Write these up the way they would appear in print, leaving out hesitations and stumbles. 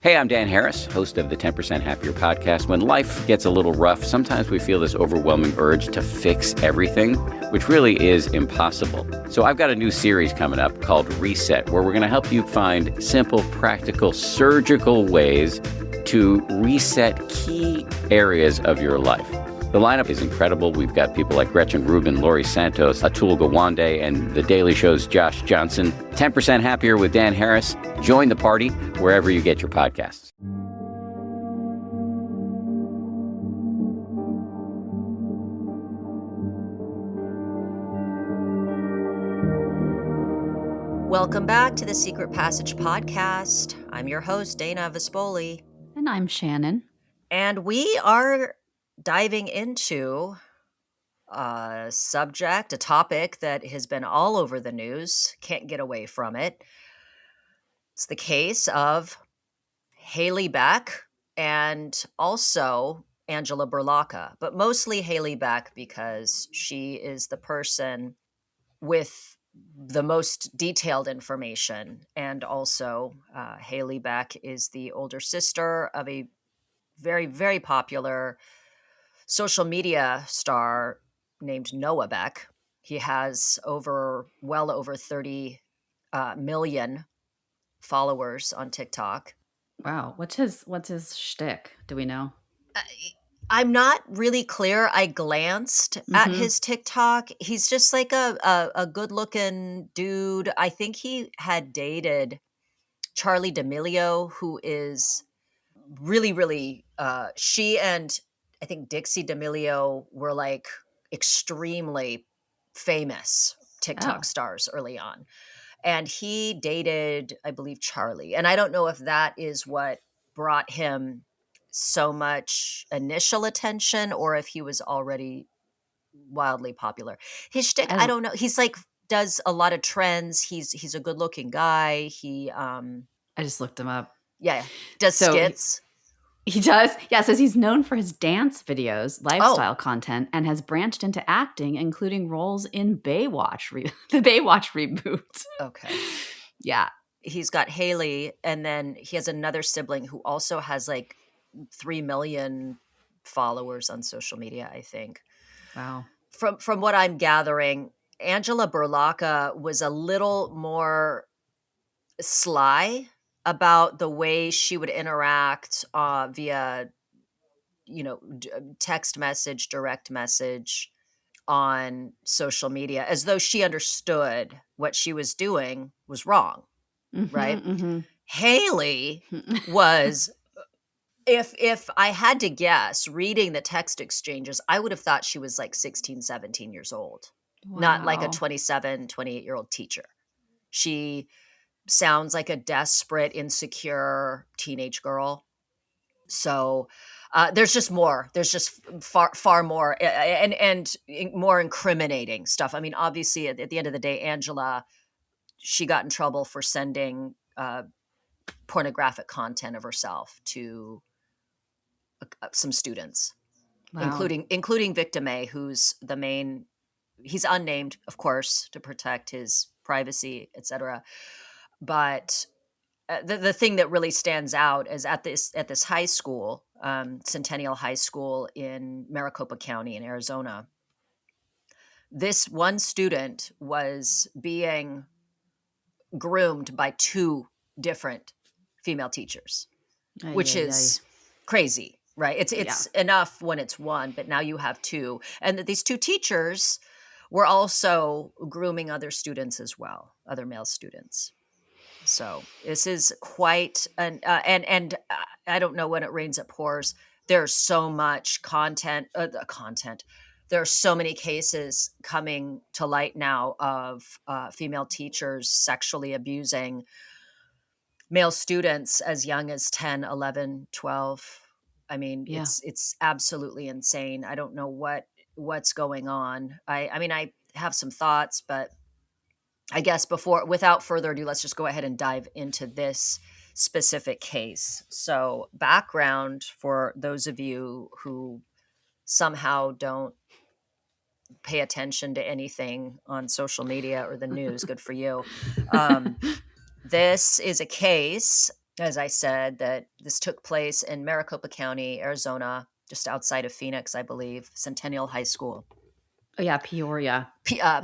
Hey, I'm Dan Harris, host of the 10% Happier podcast. When life gets a little rough, sometimes we feel this overwhelming urge to fix everything, which really is impossible. So I've got a new series coming up called Reset, where we're going to help you find simple, practical, surgical ways to reset key areas of your life. The lineup is incredible. We've got people like Gretchen Rubin, Laurie Santos, Atul Gawande, and The Daily Show's Josh Johnson. 10% Happier with Dan Harris. Join the party wherever you get your podcasts. Welcome back to the Secret Passage podcast. I'm your host, Dana Vespoli. And I'm Shannon. And we are diving into a subject, a topic that has been all over the news. Can't get away from it. It's the case of Haley Beck and also Angela Berlocka, but mostly Haley Beck because she is the person with the most detailed information. And also Haley Beck is the older sister of a very, very popular social media star named Noah Beck. He has well over 30 million followers on TikTok. Wow. What's his shtick? Do we know? I'm not really clear. I glanced at his TikTok. He's just like a good looking dude. I think he had dated Charlie D'Amelio, who is really, really, she and I think Dixie D'Amelio were like extremely famous TikTok stars early on. And he dated, I believe, Charlie. And I don't know if that is what brought him so much initial attention or if he was already wildly popular. His shtick, I don't know. He's like, does a lot of trends. He's a good looking guy. I just looked him up. Yeah. Does skits. He does. Yeah, it says he's known for his dance videos, lifestyle content, and has branched into acting, including roles in Baywatch, the Baywatch reboot. Okay. Yeah. He's got Haley, and then he has another sibling who also has like 3 million followers on social media, I think. Wow. From what I'm gathering, Angela Berlocka was a little more sly about the way she would interact via, text message, direct message on social media, as though she understood what she was doing was wrong, right? Haley was, if I had to guess, reading the text exchanges, I would have thought she was like 16, 17 years old, not like a 27, 28-year-old teacher. She sounds like a desperate, insecure teenage girl. So there's just more. There's just far more and more incriminating stuff. I mean, obviously, at the end of the day, Angela, she got in trouble for sending pornographic content of herself to some students, including Victim A, who's the main. He's unnamed, of course, to protect his privacy, etc. But the thing that really stands out is at this high school, Centennial High School in Maricopa County in Arizona. This one student was being groomed by 2 different female teachers, which is crazy, right? It's enough when it's one, but now you have 2. And these 2 teachers were also grooming other students as well, other male students. So this is quite and I don't know, when it rains it pours. There's so much content. There are so many cases coming to light now of female teachers sexually abusing male students as young as 10, 11, 12. I mean, it's absolutely insane. I don't know what's going on. I mean, I have some thoughts, but I guess without further ado, let's just go ahead and dive into this specific case. So, background for those of you who somehow don't pay attention to anything on social media or the news, good for you. This is a case as I said, that this took place in Maricopa County, Arizona, just outside of Phoenix, I believe, Centennial High School. Oh, yeah, Peoria.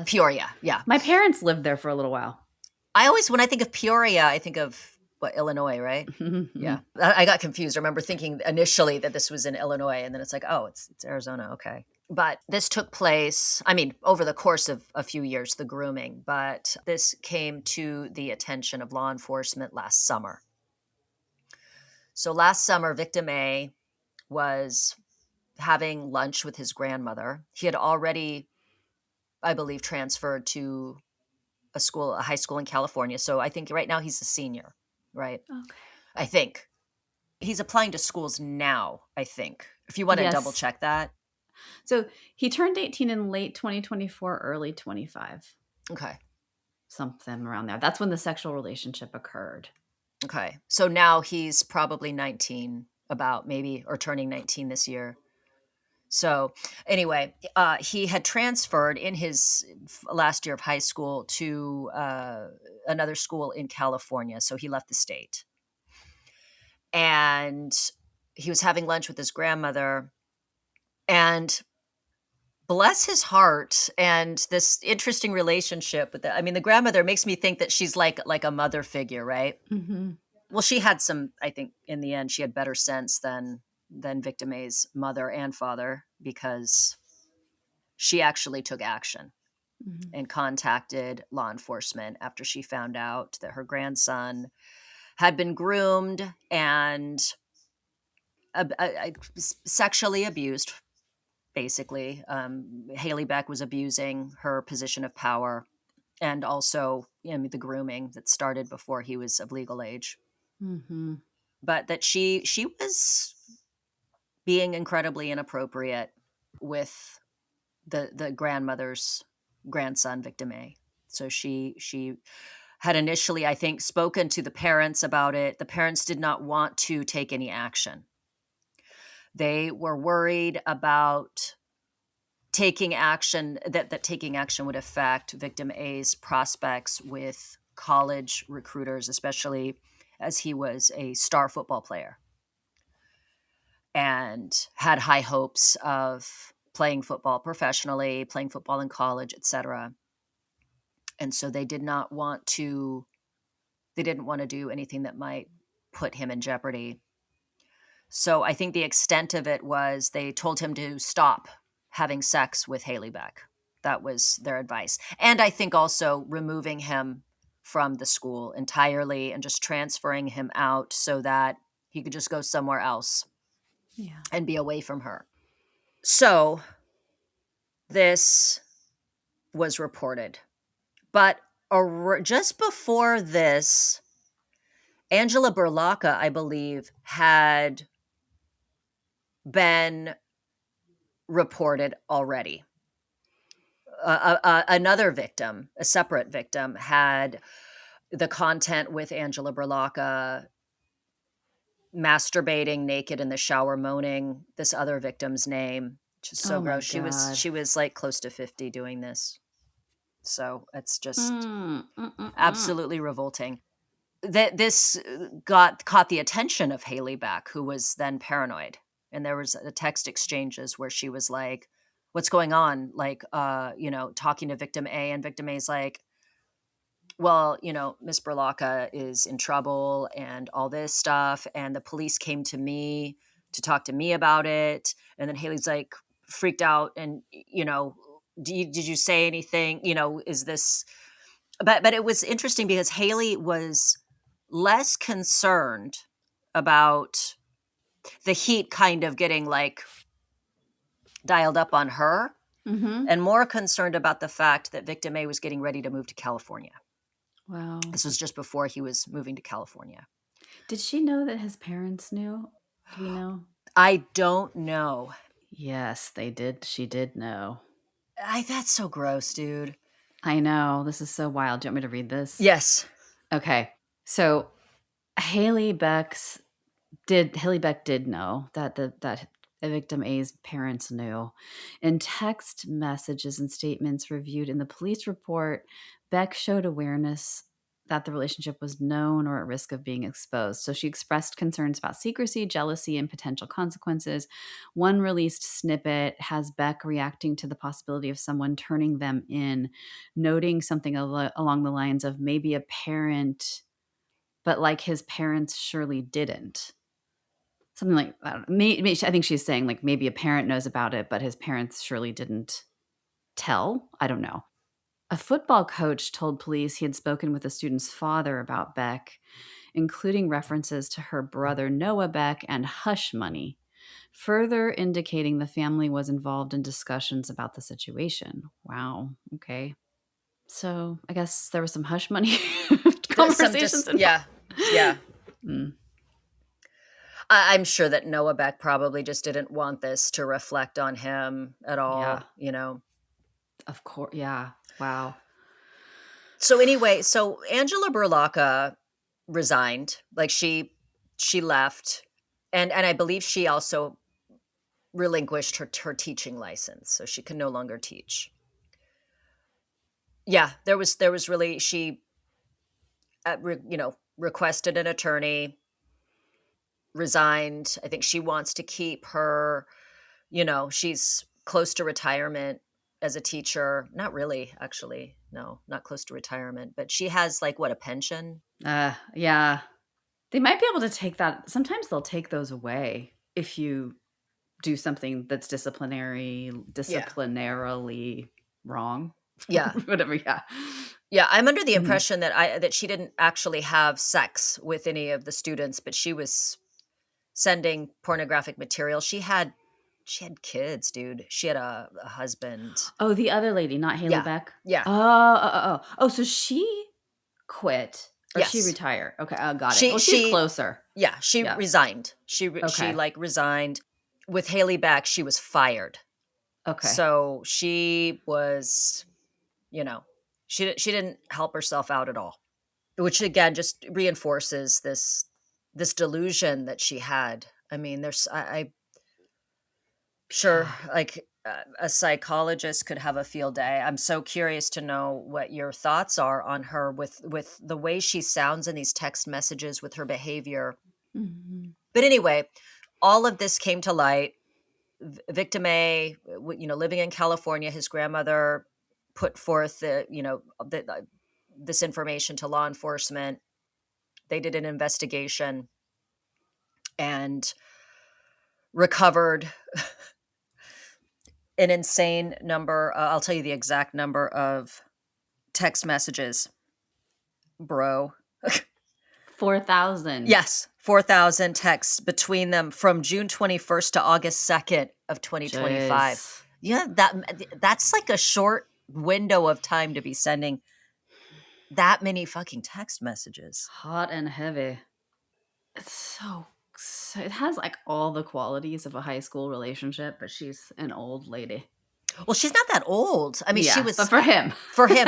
Peoria, yeah. My parents lived there for a little while. When I think of Peoria, I think of Illinois, right? Yeah. I got confused. I remember thinking initially that this was in Illinois, and then it's like, oh, it's Arizona. Okay. But this took place, over the course of a few years, the grooming, but this came to the attention of law enforcement last summer. So last summer, victim A was having lunch with his grandmother. He had already, I believe, transferred to a high school in California. So I think right now he's a senior, right? Okay. I think he's applying to schools now, I think, if you want to double check that. So he turned 18 in late 2024, early 25. Okay. Something around there. That's when the sexual relationship occurred. Okay. So now he's probably 19, or turning 19 this year. So anyway, he had transferred in his last year of high school to another school in California. So he left the state. And he was having lunch with his grandmother. And bless his heart, and this interesting relationship with the grandmother makes me think that she's like a mother figure, right? Mm-hmm. Well, she had I think in the end, she had better sense than victim A's mother and father, because she actually took action and contacted law enforcement after she found out that her grandson had been groomed and sexually abused. Basically, Haley Beck was abusing her position of power, and also the grooming that started before he was of legal age. Mm-hmm. But that she was being incredibly inappropriate with the grandmother's grandson, victim A. So she had initially, I think, spoken to the parents about it. The parents did not want to take any action. They were worried about taking action, that taking action would affect victim A's prospects with college recruiters, especially as he was a star football player and had high hopes of playing football professionally, playing football in college, etc. And so they didn't want to do anything that might put him in jeopardy. So I think the extent of it was they told him to stop having sex with Haley Beck. That was their advice. And I think also removing him from the school entirely and just transferring him out so that he could just go somewhere else and be away from her. So this was reported. But just before this, Angela Berlocka, I believe, had been reported already. Another victim, a separate victim, had the content with Angela Berlocka masturbating naked in the shower, moaning this other victim's name, which is so gross. She was like close to 50 doing this. So it's just absolutely revolting. This caught the attention of Haley Beck, who was then paranoid. And there was a text exchanges where she was like, what's going on? Like, talking to victim A, and victim A's like, well, Miss Berlocka is in trouble and all this stuff. And the police came to me to talk to me about it. And then Haley's like freaked out and, did you say anything? Is this, but it was interesting because Haley was less concerned about the heat kind of getting like dialed up on her, and more concerned about the fact that victim A was getting ready to move to California. Wow. This was just before he was moving to California. Did she know that his parents knew? Do we know? I don't know. Yes, they did. She did know. That's so gross, dude. I know. This is so wild. Do you want me to read this? Yes. Okay. So Haley Beck did know that that victim A's parents knew. In text messages and statements reviewed in the police report, Beck showed awareness that the relationship was known or at risk of being exposed. So she expressed concerns about secrecy, jealousy, and potential consequences. One released snippet has Beck reacting to the possibility of someone turning them in, noting something along the lines of maybe a parent, but like his parents surely didn't. Something like, I don't know, I think she's saying like maybe a parent knows about it, but his parents surely didn't tell. I don't know. A football coach told police he had spoken with the student's father about Beck, including references to her brother Noah Beck and hush money, further indicating the family was involved in discussions about the situation. Wow. Okay. So I guess there was some hush money conversations involved. Yeah. Mm. I'm sure that Noah Beck probably just didn't want this to reflect on him at all, Of course. Yeah. Wow. So anyway, Angela Berlocca resigned. Like she left, and I believe she also relinquished her teaching license, so she can no longer teach. Yeah, there was really she, requested an attorney, resigned. I think she wants to keep her. She's close to retirement as a teacher. Not really, actually. No, not close to retirement, but she has like a pension? Yeah. They might be able to take that. Sometimes they'll take those away if you do something that's disciplinarily wrong. Yeah. Whatever. Yeah. Yeah, I'm under the impression that she didn't actually have sex with any of the students, but she was sending pornographic material. She had kids, dude. She had a husband. Oh, the other lady, not Haley Beck? Yeah. Oh, so she quit or she retired. Okay, got it. She's closer. Yeah, she resigned. She resigned. With Haley Beck, she was fired. Okay. So she was, she didn't help herself out at all, which again just reinforces this delusion that she had. I mean, I sure, like a psychologist could have a field day. I'm so curious to know what your thoughts are on her with the way she sounds in these text messages, with her behavior. Mm-hmm. But anyway, all of this came to light. Victim A, living in California, his grandmother put forth this information to law enforcement. They did an investigation and recovered an insane number. I'll tell you the exact number of text messages, bro. 4,000. Yes, 4,000 texts between them from June 21st to August 2nd of 2025. Jeez. Yeah, that's like a short window of time to be sending that many fucking text messages. Hot and heavy. It's so it has like all the qualities of a high school relationship, but she's an old lady. Well, she's not that old. I mean, she was. But for him.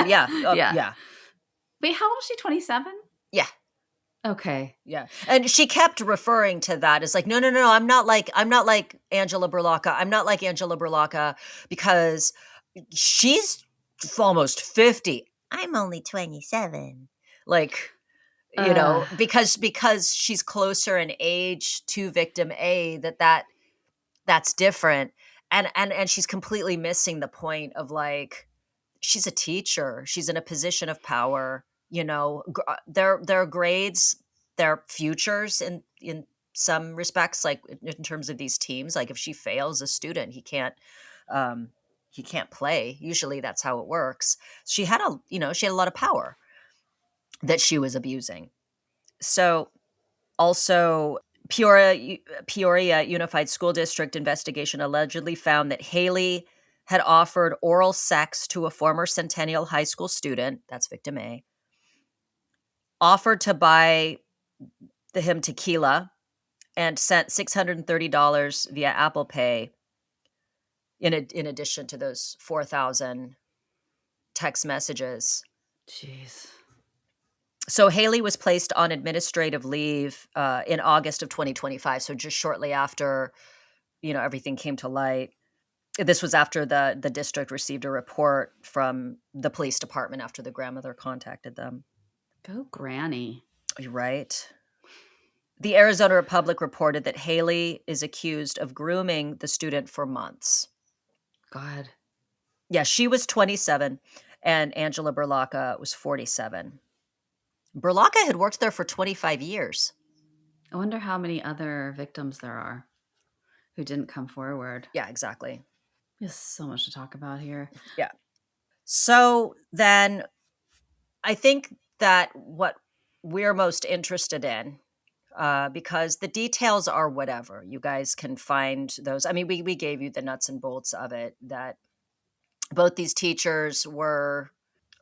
Yeah. Yeah. Wait, how old is she? 27? Yeah. Okay. Yeah. And she kept referring to that as like, no, I'm not like Angela Berlocca. I'm not like Angela Berlocca because she's almost 50. I'm only 27. Like, because she's closer in age to victim A, that's different. And she's completely missing the point of like, she's a teacher. She's in a position of power. Their grades, their futures in some respects, like in terms of these teams, like if she fails a student, he can't play. Usually that's how it works. She had a lot of power that she was abusing. So also Peoria Unified School District investigation allegedly found that Haley had offered oral sex to a former Centennial High School student, that's victim A, offered to buy him tequila, and sent $630 via Apple Pay in addition to those 4,000 text messages. Jeez. So Haley was placed on administrative leave in August of 2025, so just shortly after, everything came to light. This was after the district received a report from the police department after the grandmother contacted them. Go granny. Right. The Arizona Republic reported that Haley is accused of grooming the student for months. God. Yeah, she was 27 and Angela Berlacca was 47. Berlacca had worked there for 25 years. I wonder how many other victims there are who didn't come forward. Yeah, exactly. There's so much to talk about here. Yeah. So then I think that what we're most interested in, because the details are whatever. You guys can find those. I mean, we gave you the nuts and bolts of it, that both these teachers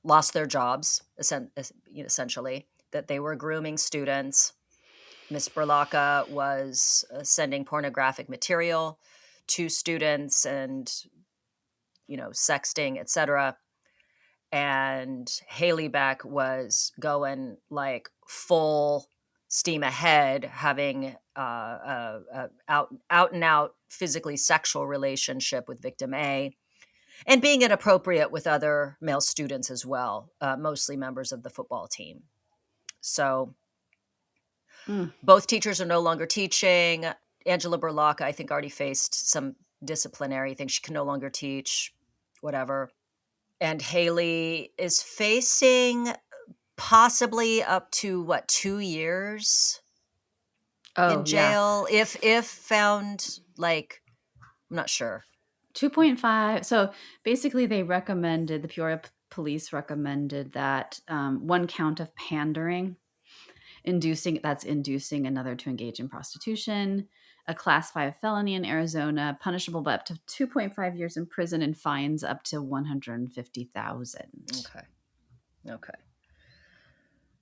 lost their jobs, essentially, that they were grooming students. Miss Berlacca was sending pornographic material to students and, sexting, etc. And Haley Beck was going like full steam ahead, having out and out physically sexual relationship with victim A, and being inappropriate with other male students as well, mostly members of the football team. So both teachers are no longer teaching. Angela Berlacca, I think, already faced some disciplinary things. She can no longer teach, whatever. And Haley is facing possibly up to 2 years in jail if found, like, I'm not sure. 2.5. So basically the Peoria police recommended that one count of pandering, inducing another to engage in prostitution, a class 5 felony in Arizona, punishable by up to 2.5 years in prison and fines up to $150,000. Okay.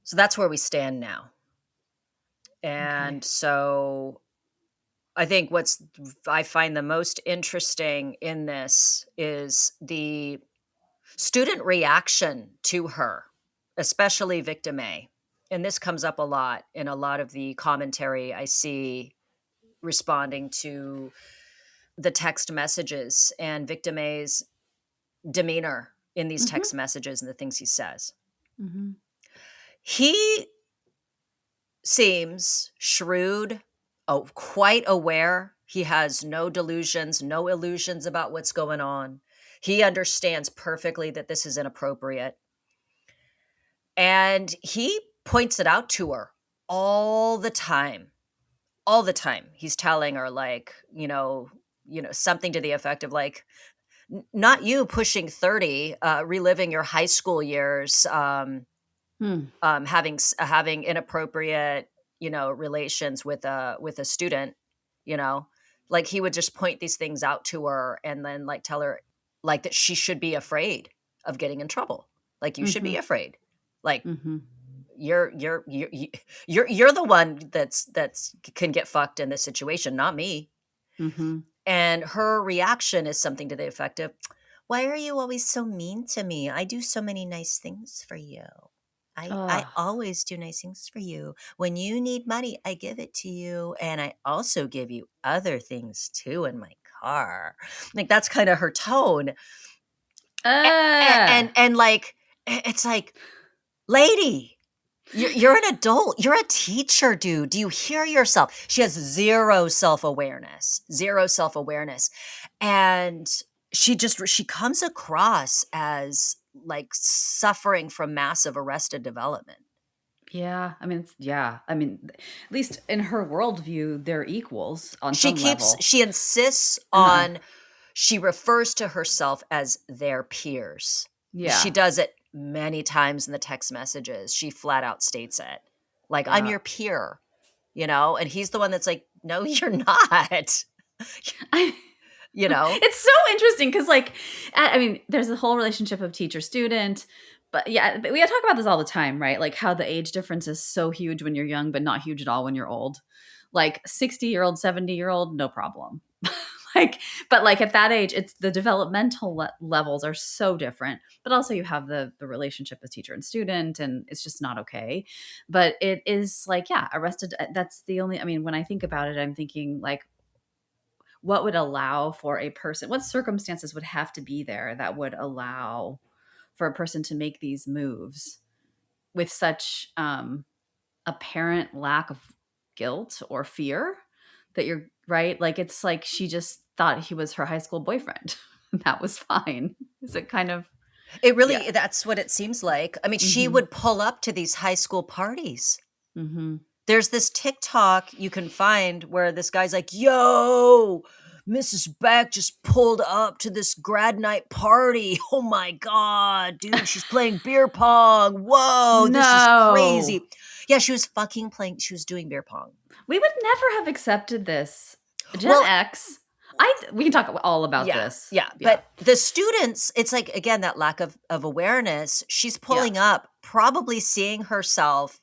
So that's where we stand now. And so I think I find the most interesting in this is the student reaction to her, especially victim A. And this comes up a lot in a lot of the commentary I see responding to the text messages and victim A's demeanor in these text messages and the things he says. He seems shrewd, quite aware. He has no delusions, no illusions about what's going on. He understands perfectly that this is inappropriate. And he points it out to her all the time. All the time. He's telling her, like, something to the effect of, like, not you pushing 30, reliving your high school years, having inappropriate, relations with a student, like he would just point these things out to her and then like tell her like that she should be afraid of getting in trouble. Like you should be afraid. Like you're the one that's can get fucked in this situation, not me. And her reaction is something to the effect of, why are you always so mean to me? I do so many nice things for you. I always do nice things for you. When you need money, I give it to you. And I also give you other things too in my car. Like that's kind of her tone. And like, it's like, lady, you're an adult. You're a teacher, dude. Do you hear yourself? She has zero self-awareness. And she comes across as like suffering from massive arrested development. Yeah. I mean, at least in her worldview, they're equals on She some level. She insists on, she refers to herself as their peers. Yeah. She does it many times in the text messages. She flat out states it. Like, I'm your peer, and he's the one that's like, no, you're not. It's so interesting because, like, I mean, there's a whole relationship of teacher-student, but yeah, we talk about this all the time, right? Like how the age difference is so huge when you're young, but not huge at all when you're old. Like 60-year-old, 70-year-old, no problem. But like at that age, it's the developmental levels are so different, but also you have the relationship with teacher and student, and it's just not okay. But it is like, yeah, arrested. That's the only, I mean, when I think about it, I'm thinking like, what would allow for a person, what circumstances would have to be there that would allow for a person to make these moves? with such apparent lack of guilt or fear that you're right. Like, it's like she just thought he was her high school boyfriend. That was fine. Is it kind of, It yeah. really, that's what it seems like. I mean, she would pull up to these high school parties. There's this TikTok you can find where this guy's like, yo, Mrs. Beck just pulled up to this grad night party. Oh my God, dude, she's playing beer pong. Whoa, this is crazy. Yeah, she was fucking playing, she was doing beer pong. We would never have accepted this. Gen X. We can talk all about this. Yeah. But the students, it's like, again, that lack of awareness. She's pulling up, probably seeing herself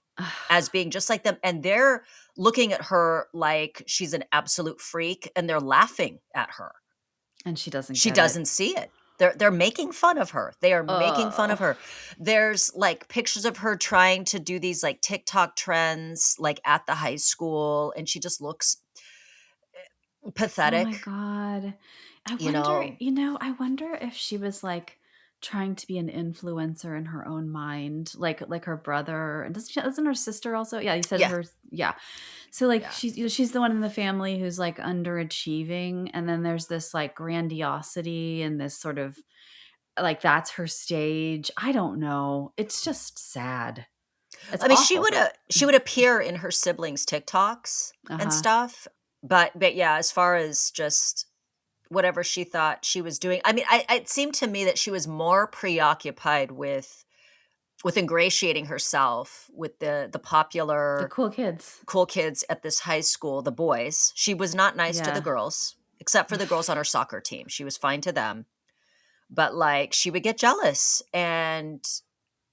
as being just like them. And they're looking at her like she's an absolute freak, and they're laughing at her. And she doesn't see it. They're making fun of her. They are making fun of her. There's like pictures of her trying to do these like TikTok trends, like at the high school. And she just looks pathetic. Oh my God. I wonder if she was like trying to be an influencer in her own mind, like her brother. And doesn't her sister also? Yeah, you said her. Yeah. So like she's the one in the family who's like underachieving, and then there's this like grandiosity and this sort of like that's her stage. I don't know. It's just sad. It's awful. She would appear in her siblings' TikToks and stuff. But yeah, as far as just whatever she thought she was doing, I mean, it seemed to me that she was more preoccupied with ingratiating herself with the popular, the cool kids at this high school, the boys. She was not nice to the girls, except for the girls on her soccer team. She was fine to them, but like she would get jealous and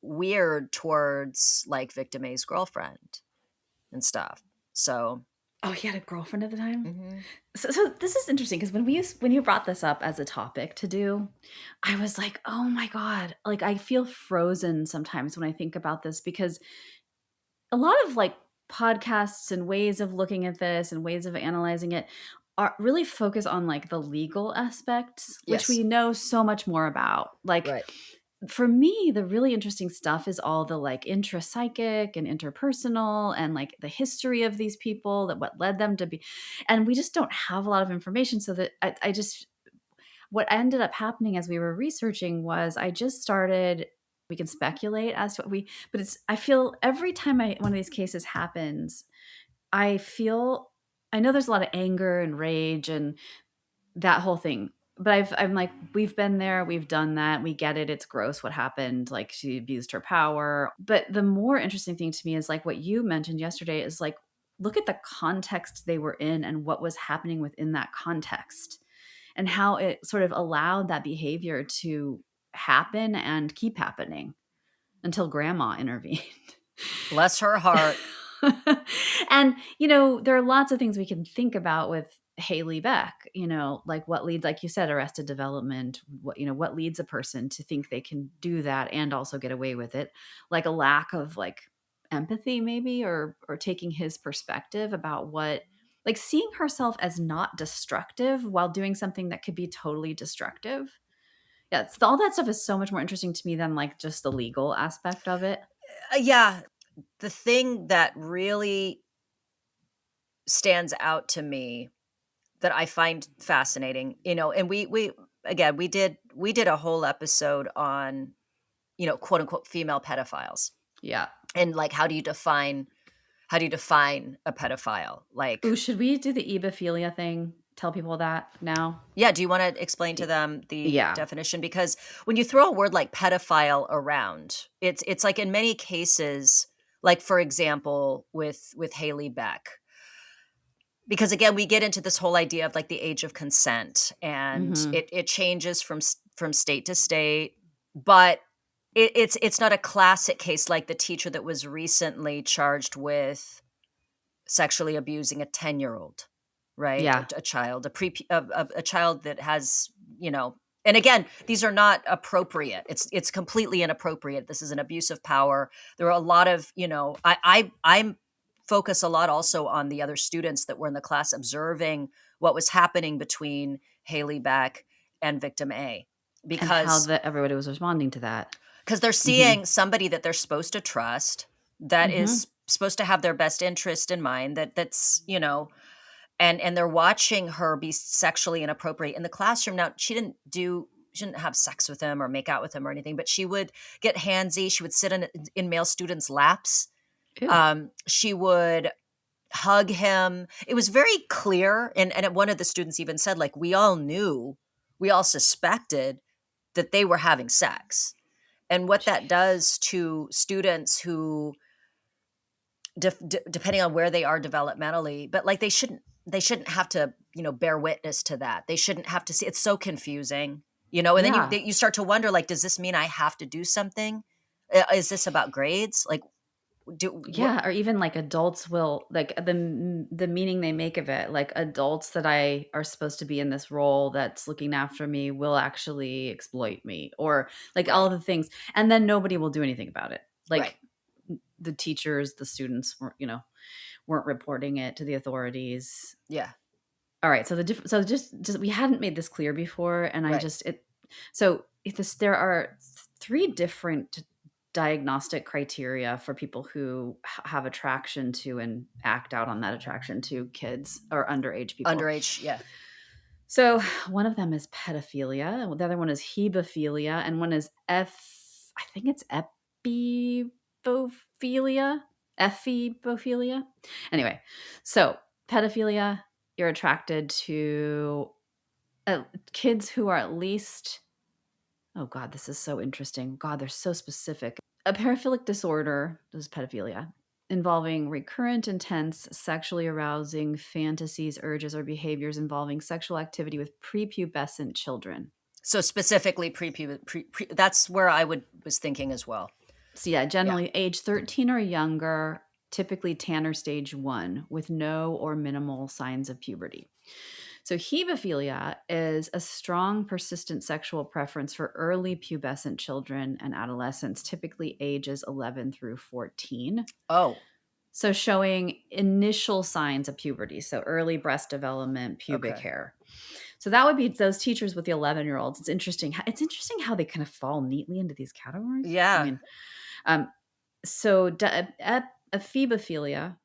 weird towards like Victim A's girlfriend and stuff. So. Oh, he had a girlfriend at the time? So this is interesting because when you brought this up as a topic to do, I was like, oh my God. Like I feel frozen sometimes when I think about this, because a lot of like podcasts and ways of looking at this and ways of analyzing it are really focus on like the legal aspects, which we know so much more about. Like for me, the really interesting stuff is all the like intrapsychic and interpersonal and like the history of these people, that what led them to be, and we just don't have a lot of information. So that I just, what ended up happening as we were researching was I just started, we can speculate as to what but I feel every time one of these cases happens, I know there's a lot of anger and rage and that whole thing. But I'm like, we've been there, we've done that, we get it, it's gross what happened, like she abused her power. But the more interesting thing to me is like what you mentioned yesterday is like, look at the context they were in and what was happening within that context and how it sort of allowed that behavior to happen and keep happening until grandma intervened. Bless her heart. And, there are lots of things we can think about with Haley Beck, like what leads, like you said, arrested development, what leads a person to think they can do that and also get away with it, like a lack of like empathy maybe, or taking his perspective about what, like seeing herself as not destructive while doing something that could be totally destructive. Yeah, all that stuff is so much more interesting to me than like just the legal aspect of it. Yeah. The thing that really stands out to me that I find fascinating, and we did a whole episode on, quote unquote female pedophiles. Yeah. And like, how do you define a pedophile? Like, ooh, should we do the ebophilia thing? Tell people that now? Yeah. Do you want to explain to them the definition? Because when you throw a word like pedophile around, it's like in many cases, like for example, with Haley Beck, because again, we get into this whole idea of like the age of consent, and it changes from state to state, but it's not a classic case like the teacher that was recently charged with sexually abusing a 10-year-old, right? Yeah. A child, a child that has, and again, these are not appropriate. It's completely inappropriate. This is an abuse of power. There are a lot of, I'm focus a lot also on the other students that were in the class observing what was happening between Haley Beck and Victim A, because and how everybody was responding to that. Because they're seeing somebody that they're supposed to trust, that is supposed to have their best interest in mind, that's, you know, and they're watching her be sexually inappropriate in the classroom. Now, she didn't have sex with him or make out with him or anything, but she would get handsy. She would sit in male students' laps. She would hug him. It was very clear. And one of the students even said, like, we all suspected that they were having sex. And what that does to students who, depending on where they are developmentally, but like they shouldn't have to, you know, bear witness to that. They shouldn't have to see. It's so confusing, you know. And then you start to wonder, like, does this mean I have to do something? Is this about grades? Like, or even like adults will, like, the meaning they make of it, like adults that are supposed to be in this role that's looking after me will actually exploit me, or like all of the things, and then nobody will do anything about it. Like the teachers, the students weren't reporting it to the authorities. Yeah. All right. So just we hadn't made this clear before, and there are 3 different diagnostic criteria for people who have attraction to and act out on that attraction to kids or underage people. Underage, yeah. So one of them is pedophilia. The other one is hebephilia, and one is I think it's epipophilia. Anyway, so pedophilia, you're attracted to kids who are at least, oh God, this is so interesting. God, they're so specific. A paraphilic disorder, this is pedophilia, involving recurrent, intense, sexually arousing fantasies, urges, or behaviors involving sexual activity with prepubescent children. So specifically that's where I was thinking as well. So yeah, generally age 13 or younger, typically Tanner stage 1, with no or minimal signs of puberty. So hebephilia is a strong, persistent sexual preference for early pubescent children and adolescents, typically ages 11 through 14. Oh. So showing initial signs of puberty, so early breast development, pubic hair. So that would be those teachers with the 11-year-olds. It's interesting how they kind of fall neatly into these categories. Yeah. I mean, so ephebophilia,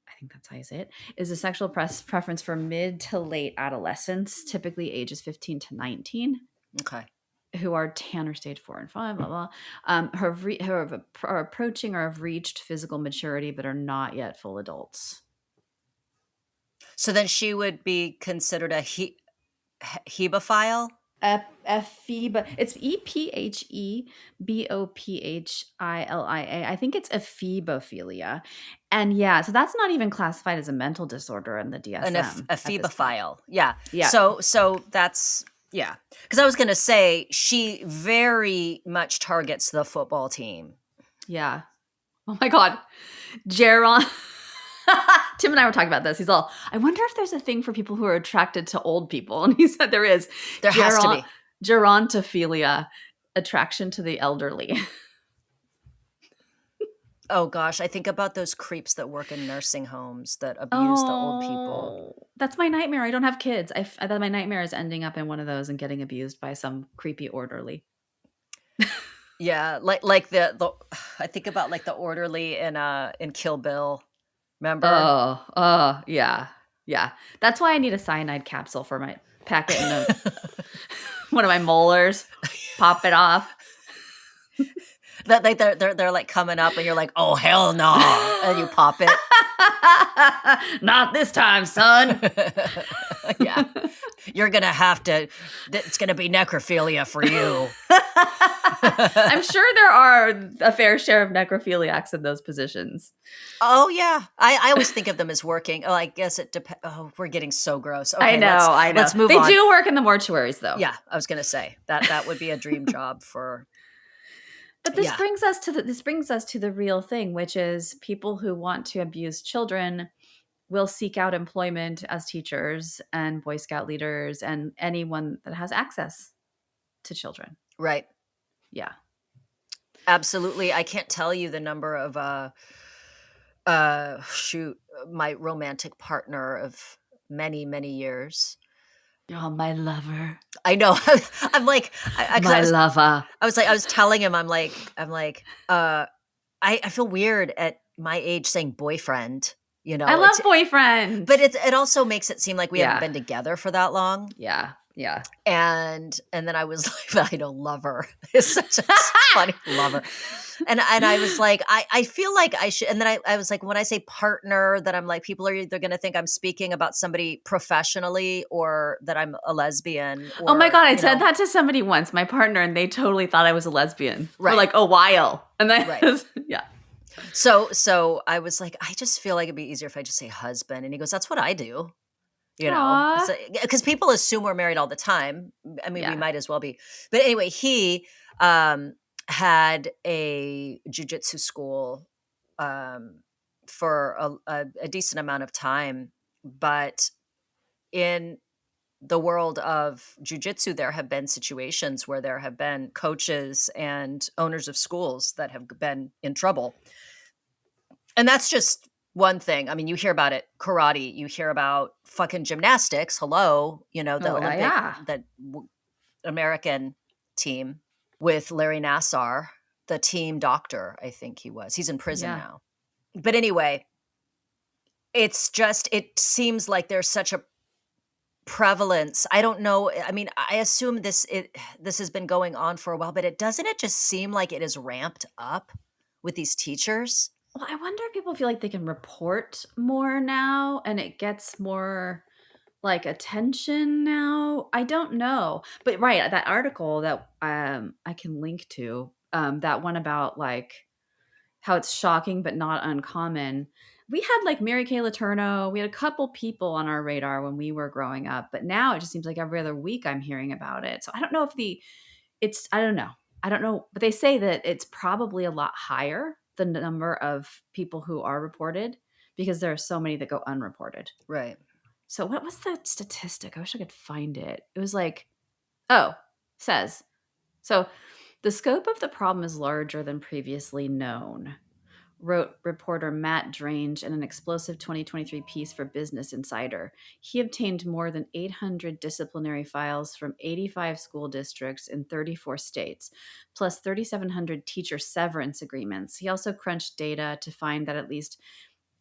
I think that's how you say it, is a sexual preference for mid to late adolescents, typically ages 15 to 19. Okay. Who are Tanner stage 4 and 5, blah, blah, who are approaching or have reached physical maturity but are not yet full adults. So then she would be considered a hebophile? It's ephebophilia. I think it's ephebophilia. And yeah, so that's not even classified as a mental disorder in the DSM. An ephebophile. Yeah. Yeah. So that's, yeah. Because I was going to say, she very much targets the football team. Yeah. Oh my God. Jaron. Tim and I were talking about this. He's all, I wonder if there's a thing for people who are attracted to old people. And he said there is. There has to be. Gerontophilia, attraction to the elderly. Oh gosh, I think about those creeps that work in nursing homes that abuse the old people. That's my nightmare. I don't have kids. I thought my nightmare is ending up in one of those and getting abused by some creepy orderly. Yeah, like the I think about like the orderly in Kill Bill. Remember? Yeah. That's why I need a cyanide capsule for my packet in one of my molars. Pop it off. That like they're like coming up, and you're like, oh hell no, and you pop it. Not this time, son. Yeah, you're gonna have to. It's gonna be necrophilia for you. I'm sure there are a fair share of necrophiliacs in those positions. Oh yeah, I always think of them as working. Oh, I guess it depends. Oh, we're getting so gross. Okay, I know. Let's move on. They do work in the mortuaries, though. Yeah, I was gonna say that would be a dream job for. But this brings us to the real thing, which is people who want to abuse children will seek out employment as teachers and Boy Scout leaders and anyone that has access to children. Right. Yeah. Absolutely. I can't tell you the number of my romantic partner of many, many years Oh, my lover. I know. I'm like, My lover. I was telling him, I feel weird at my age saying boyfriend, I love boyfriend. but it also makes it seem like we haven't Yeah. been together for that long. Yeah. And then I was like, I don't love her. It's such a funny lover. And I was like, I feel like I should. And then I was like, when I say partner, that I'm like, people are either going to think I'm speaking about somebody professionally or that I'm a lesbian. Or, Oh my God. I said that to somebody once, my partner, and they totally thought I was a lesbian for like a while. And then, yeah. So I was like, I just feel like it'd be easier if I just say husband. And he goes, that's what I do. Because people assume we're married all the time. I mean, we might as well be. But anyway, he had a jiu-jitsu school for a decent amount of time. But in the world of jiu-jitsu, there have been situations where there have been coaches and owners of schools that have been in trouble. And that's just one thing. I mean, you hear about it, karate, you hear about fucking gymnastics. Hello, the Olympic, American team with Larry Nassar, the team doctor, I think he was. He's in prison now. But anyway, it seems like there's such a prevalence. I don't know. I mean, I assume this has been going on for a while, but doesn't it just seem like it is ramped up with these teachers? Well, I wonder if people feel like they can report more now and it gets more like attention now. I don't know. But that article that I can link to, that one about like how it's shocking but not uncommon. We had like Mary Kay Letourneau. We had a couple people on our radar when we were growing up, but now it just seems like every other week I'm hearing about it. So I don't know if I don't know, but they say that it's probably a lot higher, the number of people who are reported, because there are so many that go unreported. Right. So what was that statistic? I wish I could find it. It was like, says, so the scope of the problem is larger than previously known, wrote reporter Matt Drange in an explosive 2023 piece for Business Insider. He obtained more than 800 disciplinary files from 85 school districts in 34 states, plus 3,700 teacher severance agreements. He also crunched data to find that at least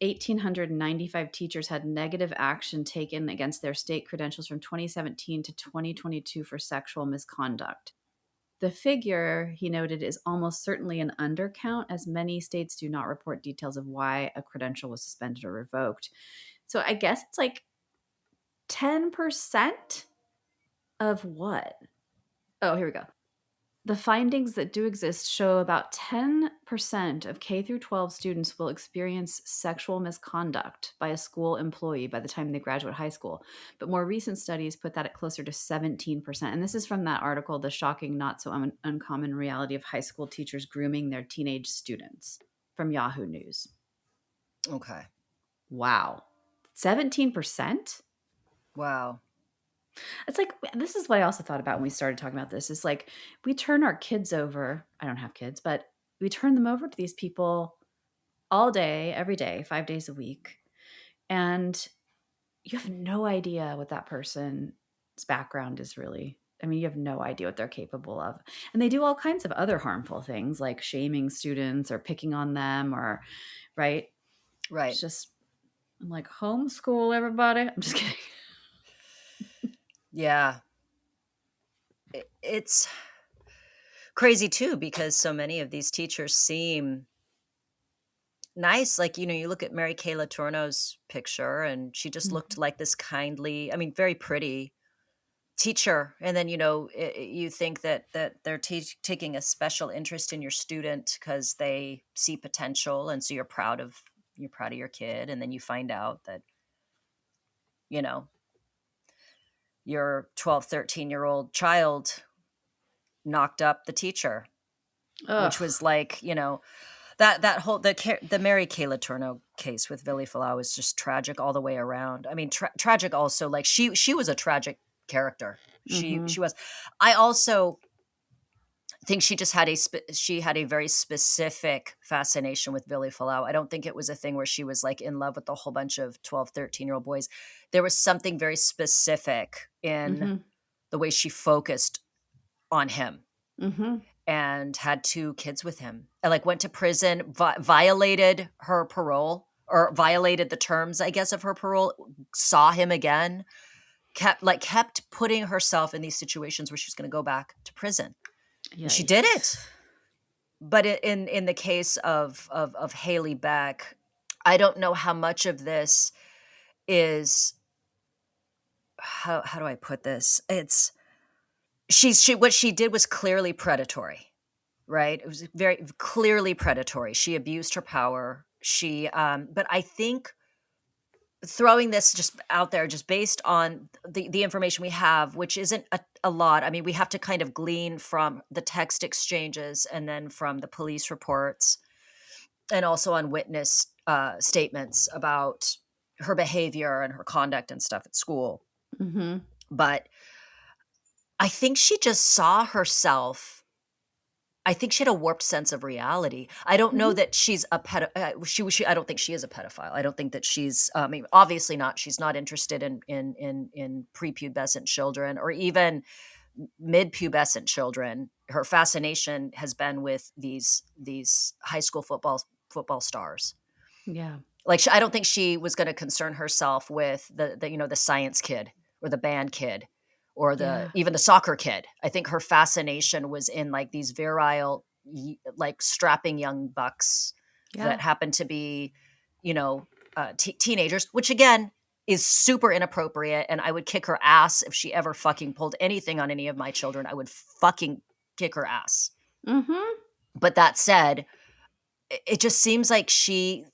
1,895 teachers had negative action taken against their state credentials from 2017 to 2022 for sexual misconduct. The figure, he noted, is almost certainly an undercount, as many states do not report details of why a credential was suspended or revoked. So I guess it's like 10% of what? Oh, here we go. The findings that do exist show about 10% of K through 12 students will experience sexual misconduct by a school employee by the time they graduate high school. But more recent studies put that at closer to 17%. And this is from that article, The Shocking Not So Uncommon Reality of High School Teachers Grooming Their Teenage Students, from Yahoo News. Okay. Wow. 17%? Wow. It's like, this is what I also thought about when we started talking about this. It's like, we turn our kids over. I don't have kids, but we turn them over to these people all day, every day, 5 days a week. And you have no idea what that person's background is really. I mean, you have no idea what they're capable of. And they do all kinds of other harmful things like shaming students or picking on them right? Right. It's just, I'm like, homeschool everybody. I'm just kidding. Yeah. It's crazy too, because so many of these teachers seem nice. Like, you look at Mary Kay Letourneau's picture and she just looked like this kindly, I mean, very pretty teacher. And then, you think that they're taking a special interest in your student because they see potential. And so you're proud of your kid. And then you find out that, your 12, 13-year-old child knocked up the teacher. Ugh. Which was like, that whole, the Mary Kay Letourneau case with Vili Falau is just tragic all the way around. I mean, tragic also, like she was a tragic character. She was. I also, I think she just had she had a very specific fascination with Billy Falau. I don't think it was a thing where she was like in love with a whole bunch of 12, 13-year-old boys. There was something very specific in the way she focused on him and had 2 kids with him. And like went to prison, violated her parole or violated the terms, I guess, of her parole, saw him again, kept putting herself in these situations where she's going to go back to prison. She did it. But in the case of Haley Beck, I don't know how much of this is, how do I put this? It's what she did was clearly predatory, right? It was very clearly predatory. She abused her power. But I think throwing this just out there, just based on the information we have, which isn't a lot. I mean, we have to kind of glean from the text exchanges and then from the police reports and also on witness statements about her behavior and her conduct and stuff at school. But I think she just saw herself. I think she had a warped sense of reality. I don't know that she's a I don't think she is a pedophile. I don't think that she's. I mean, obviously not. She's not interested in prepubescent children or even mid-pubescent children. Her fascination has been with these high school football stars. Yeah, like I don't think she was going to concern herself with the science kid or the band kid. Or even the soccer kid. I think her fascination was in like these virile, like strapping young bucks that happen to be, teenagers, which again is super inappropriate. And I would kick her ass if she ever fucking pulled anything on any of my children. I would fucking kick her ass. But that said, it just seems like she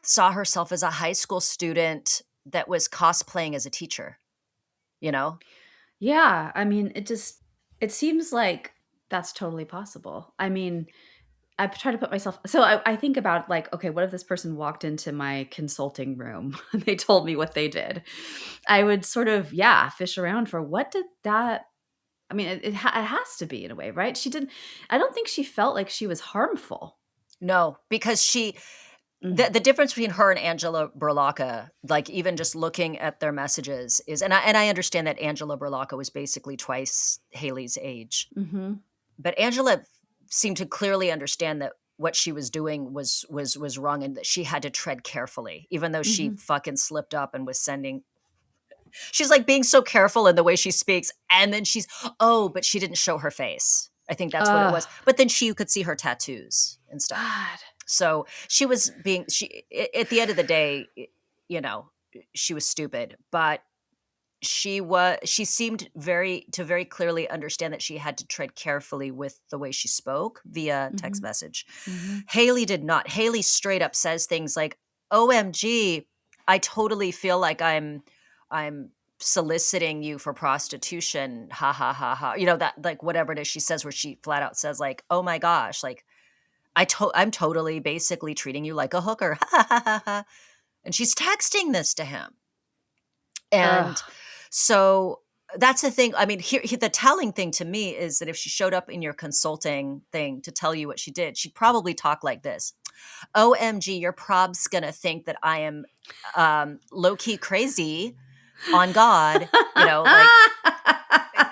saw herself as a high school student that was cosplaying as a teacher, Yeah, I mean, it seems like that's totally possible. I mean, I try to put myself, so I think about like, okay, what if this person walked into my consulting room and they told me what they did? I would sort of, fish around for what did that, I mean, it has to be in a way, right? I don't think she felt like she was harmful. No, because the difference between her and Angela Berlocca, like even just looking at their messages is, and I understand that Angela Berlocca was basically twice Haley's age, but Angela seemed to clearly understand that what she was doing was wrong and that she had to tread carefully, even though she fucking slipped up and was she's like being so careful in the way she speaks. And then but she didn't show her face. I think that's what it was. But then you could see her tattoos and stuff. God. So she was at the end of the day, she was stupid, but she seemed very clearly understand that she had to tread carefully with the way she spoke via text message. Haley did not. Haley straight up says things like, OMG, I totally feel like I'm soliciting you for prostitution. Ha ha ha ha. That like whatever it is she says, where she flat out says like, oh my gosh, like I'm totally basically treating you like a hooker. And she's texting this to him. And so that's the thing. I mean, here, the telling thing to me is that if she showed up in your consulting thing to tell you what she did, she'd probably talk like this. OMG, your prob's going to think that I am low-key crazy on God. Like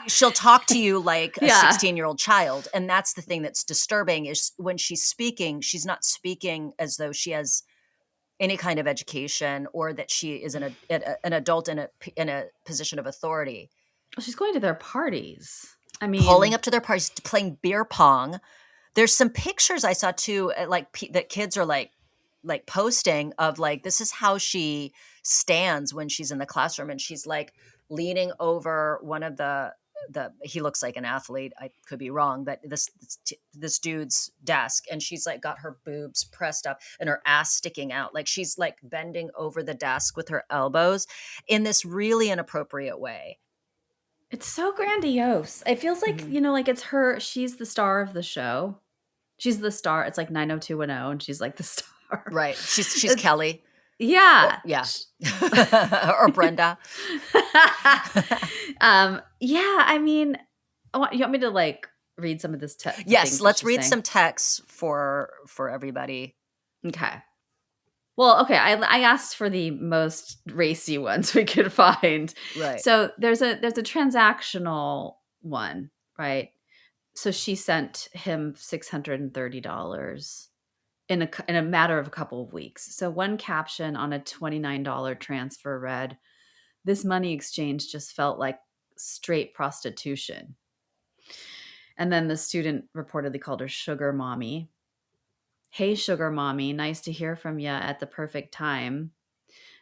she'll talk to you like a 16-year-old child. And that's the thing that's disturbing is when she's speaking, she's not speaking as though she has any kind of education or that she is an adult in a position of authority. Well, she's going to their parties. I mean, pulling up to their parties, playing beer pong. There's some pictures I saw too, that kids are like posting of like, this is how she stands when she's in the classroom. And she's like leaning over one of he looks like an athlete. I could be wrong, but this dude's desk, and she's like got her boobs pressed up and her ass sticking out. Like she's like bending over the desk with her elbows in this really inappropriate way. It's so grandiose. It feels like, like it's her, she's the star of the show. She's the star. It's like 90210 and she's like the star. Right. She's Kelly. Yeah. Yeah. Or Brenda. Yeah. I mean, you want me to like read some of this text? Yes, let's read some texts for everybody. Okay. Well, okay, I asked for the most racy ones we could find. Right. So there's a transactional one, right? So she sent him $630 in a matter of a couple of weeks. So one caption on a $29 transfer read, "This money exchange just felt like straight prostitution." And then the student reportedly called her sugar mommy. "Hey, sugar mommy, nice to hear from ya at the perfect time."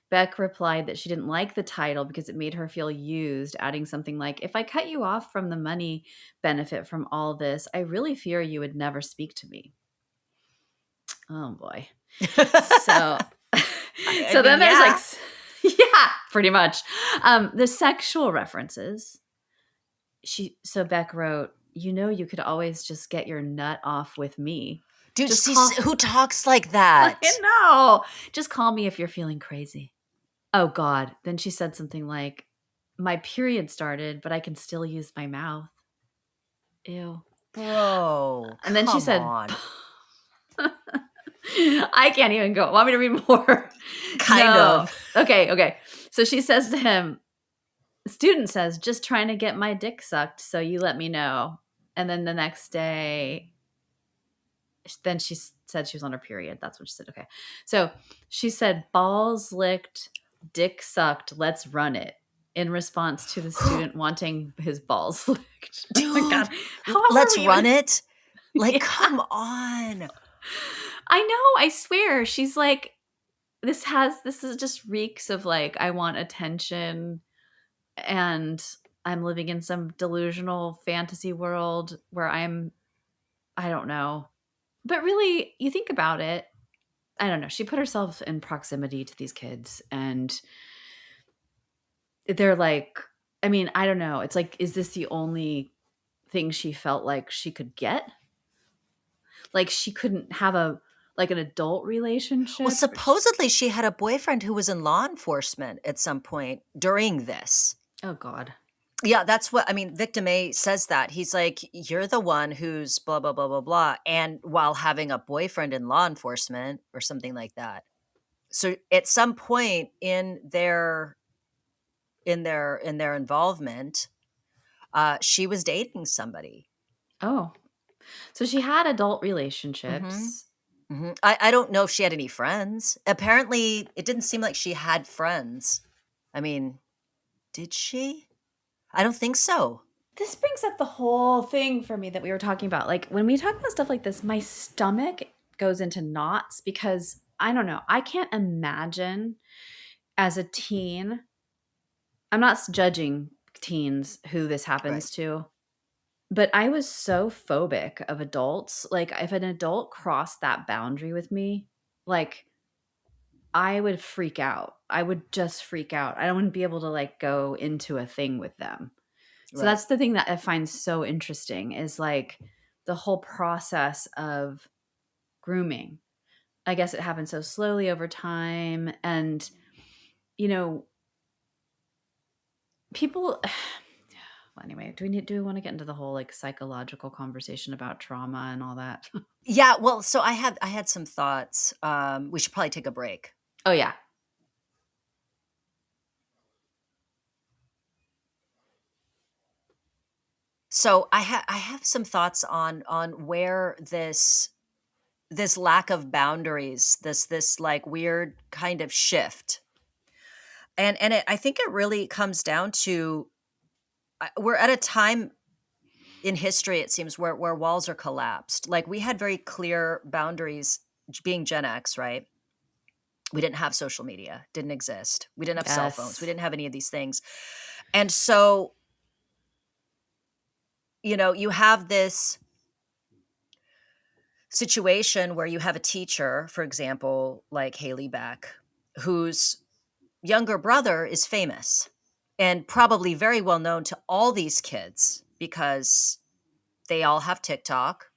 Beck replied that she didn't like the title because it made her feel used, adding something like, "If I cut you off from the money benefit from all this, I really fear you would never speak to me." Oh boy. So then there's like, yeah, pretty much. The sexual references. So Beck wrote, "You could always just get your nut off with me." Dude, who talks like that? I know. "Just call me if you're feeling crazy." Oh God. Then she said something like, "My period started, but I can still use my mouth." Ew. Bro. And then she said, on. I can't even go. Want me to read more? Kind of. Okay. So she says to him, the student says, "Just trying to get my dick sucked, so you let me know." And then the next day, then she said she was on her period. That's what she said. Okay. So she said, "Balls licked, dick sucked, let's run it," in response to the student wanting his balls licked. Dude, oh my God. let's run it? Like, yeah. Come on. I know. I swear. She's like, this is just reeks of like, I want attention and I'm living in some delusional fantasy world where I don't know. But really, you think about it, I don't know. She put herself in proximity to these kids and they're like, I mean, I don't know. It's like, is this the only thing she felt like she could get? Like she couldn't have an adult relationship? Well, supposedly she had a boyfriend who was in law enforcement at some point during this. Oh God. Yeah, that's what, I mean, Victim A says that. He's like, "You're the one who's blah, blah, blah, blah, blah." And while having a boyfriend in law enforcement or something like that. So at some point in their involvement, she was dating somebody. Oh, so she had adult relationships. Mm-hmm. Mm-hmm. I don't know if she had any friends. Apparently, it didn't seem like she had friends. I mean, did she? I don't think so. This brings up the whole thing for me that we were talking about. Like when we talk about stuff like this, my stomach goes into knots because I don't know. I can't imagine as a teen. I'm not judging teens who this happens to, but I was so phobic of adults. Like if an adult crossed that boundary with me, like I would freak out. I would just freak out. I wouldn't be able to like go into a thing with them. So that's the thing that I find so interesting is like the whole process of grooming. I guess it happens so slowly over time. And, people, well, anyway, do we want to get into the whole like psychological conversation about trauma and all that? Yeah. Well, so I had some thoughts. We should probably take a break. Oh yeah. So I have some thoughts on where this lack of boundaries, this like weird kind of shift, and I think it really comes down to we're at a time in history, it seems, where walls are collapsed. Like we had very clear boundaries, being Gen X, right? We didn't have social media, didn't exist. We didn't have cell phones. We didn't have any of these things, and so. You have this situation where you have a teacher, for example, like Haley Beck, whose younger brother is famous and probably very well known to all these kids because they all have TikTok.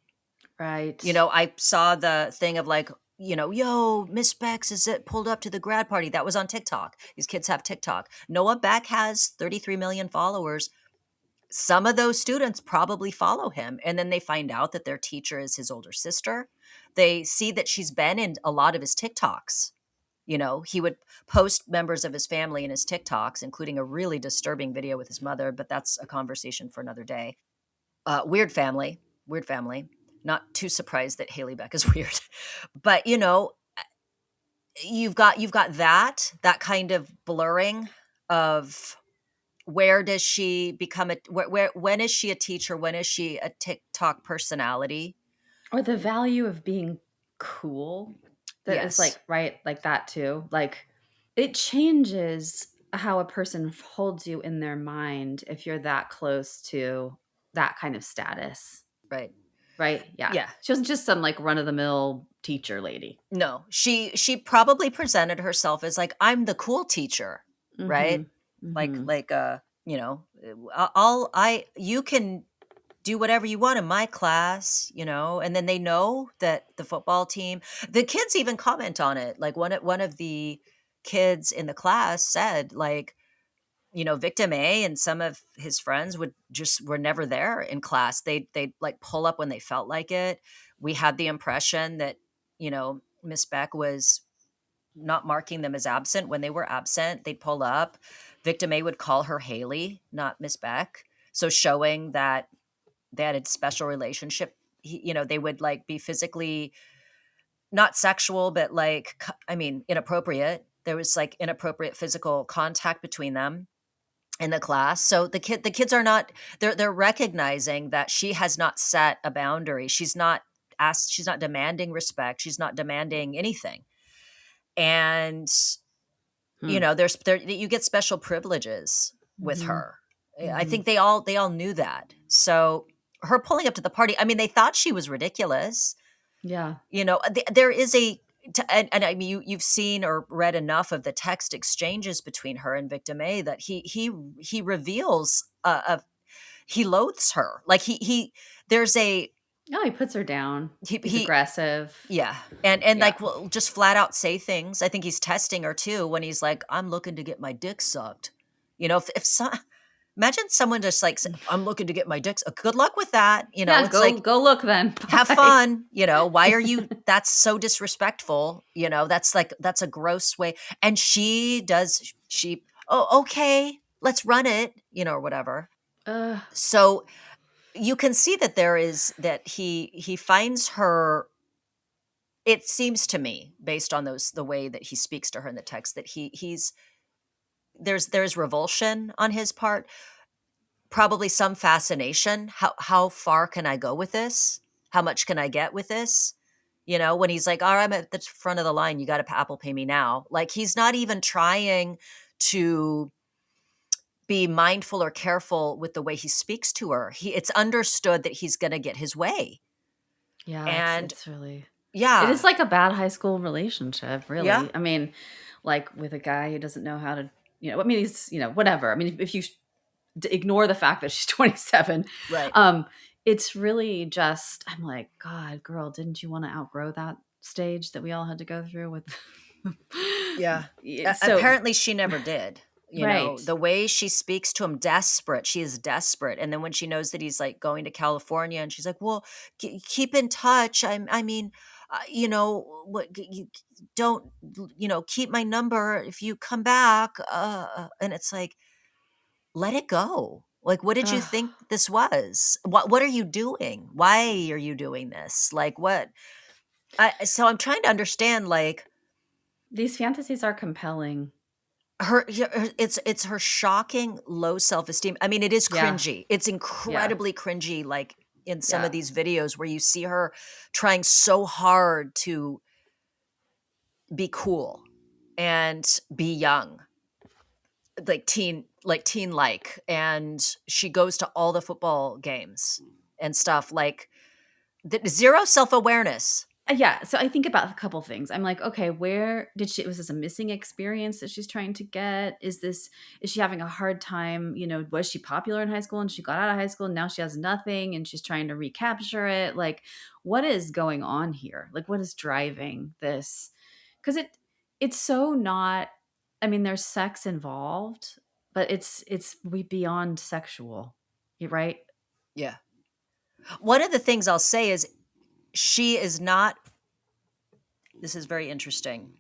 Right. I saw the thing of like, "Yo, Miss Beck's is it pulled up to the grad party." That was on TikTok. These kids have TikTok. Noah Beck has 33 million followers. some of those students probably follow him, and then they find out that their teacher is his older sister. They see that she's been in a lot of his TikToks. He would post members of his family in his TikToks, including a really disturbing video with his mother, but that's a conversation for another day. Weird family. Not too surprised that Haley Beck is weird. But, you've got that kind of blurring of where does she become when is she a teacher? When is she a TikTok personality? Or the value of being cool. That is Yes. right, like that too. Like, it changes how a person holds you in their mind if you're that close to that kind of status. Right. Right? Yeah. Yeah. She wasn't just some like run-of-the-mill teacher lady. No, she probably presented herself as like, I'm the cool teacher, right? Mhm. Like, you can do whatever you want in my class, and then they know that the football team, the kids even comment on it. Like one of the kids in the class said, like, Victim A and some of his friends were never there in class. They'd like pull up when they felt like it. We had the impression that, Miss Beck was not marking them as absent. When they were absent, they'd pull up. Victim A would call her Haley, not Miss Beck. So showing that they had a special relationship. They would like be physically not sexual, but like, inappropriate. There was like inappropriate physical contact between them in the class. So the kids are not, they're recognizing that she has not set a boundary. She's not demanding respect. She's not demanding anything. And you get special privileges with her. I think they all knew that. So her pulling up to the party, they thought she was ridiculous. Yeah. There is and I mean, you've seen or read enough of the text exchanges between her and Victim A that he reveals he loathes her. Like there's a Oh, he puts her down. He's he aggressive. yeah. And Yeah. like, will just flat out say things. I think he's testing her too when he's like, I'm looking to get my dick sucked. Imagine someone just like, I'm looking to get my dick sucked. Good luck with that. Yeah, It's like, go look then. have Bye. fun. Why are you, that's so disrespectful. That's a gross way. And oh, okay, let's run it, or whatever. So you can see that that he finds her. It seems to me, based on the way that he speaks to her in the text, that there's revulsion on his part, probably some fascination. How far can I go with this? How much can I get with this? When he's like, all right, I'm at the front of the line, you got to Apple Pay me now. Like, he's not even trying to be mindful or careful with the way he speaks to her. It's understood that he's going to get his way. Yeah, And it's really yeah, it is like a bad high school relationship, really. Yeah. I mean, like with a guy who doesn't know how to, he's, whatever. I mean, if you ignore the fact that she's 27, right. It's really just, I'm like, God, girl, didn't you want to outgrow that stage that we all had to go through with? Yeah. So Apparently she never did. Right. The way she speaks to him, desperate. She is desperate. And then when she knows that he's like going to California, and she's like, well, keep in touch. Don't, keep my number if you come back. And it's like, let it go. Like, what did you think this was? What are you doing? Why are you doing this? Like, what? So I'm trying to understand, like, these fantasies are compelling. It's her shocking low self-esteem. I mean, it is Yeah. cringy. It's incredibly cringy, like in some Yeah. of these videos where you see her trying so hard to be cool and be young, like teen like, and she goes to all the football games and stuff, like zero self-awareness. Yeah, so I think about a couple things. I'm like, okay, where was this a missing experience that she's trying to get? Is she having a hard time? Was she popular in high school and she got out of high school and now she has nothing and she's trying to recapture it? Like, what is going on here? Like, what is driving this? Because it's so not. I mean, there's sex involved, but it's beyond sexual. right? Yeah. One of the things I'll say is she is not, this is very interesting.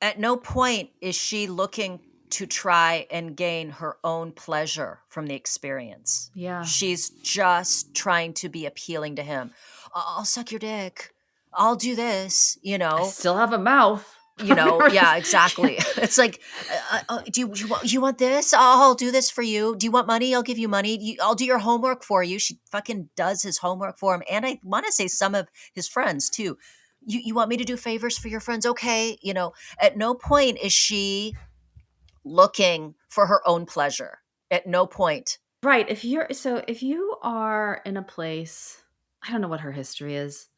At no point is she looking to try and gain her own pleasure from the experience. Yeah. She's just trying to be appealing to him. I'll suck your dick. I'll do this, I still have a mouth. Yeah, exactly. It's like, you want this? I'll do this for you. Do you want money? I'll give you money. I'll do your homework for you. She fucking does his homework for him. And I want to say some of his friends too. You want me to do favors for your friends? Okay. At no point is she looking for her own pleasure. At no point. Right. If you are in a place, I don't know what her history is,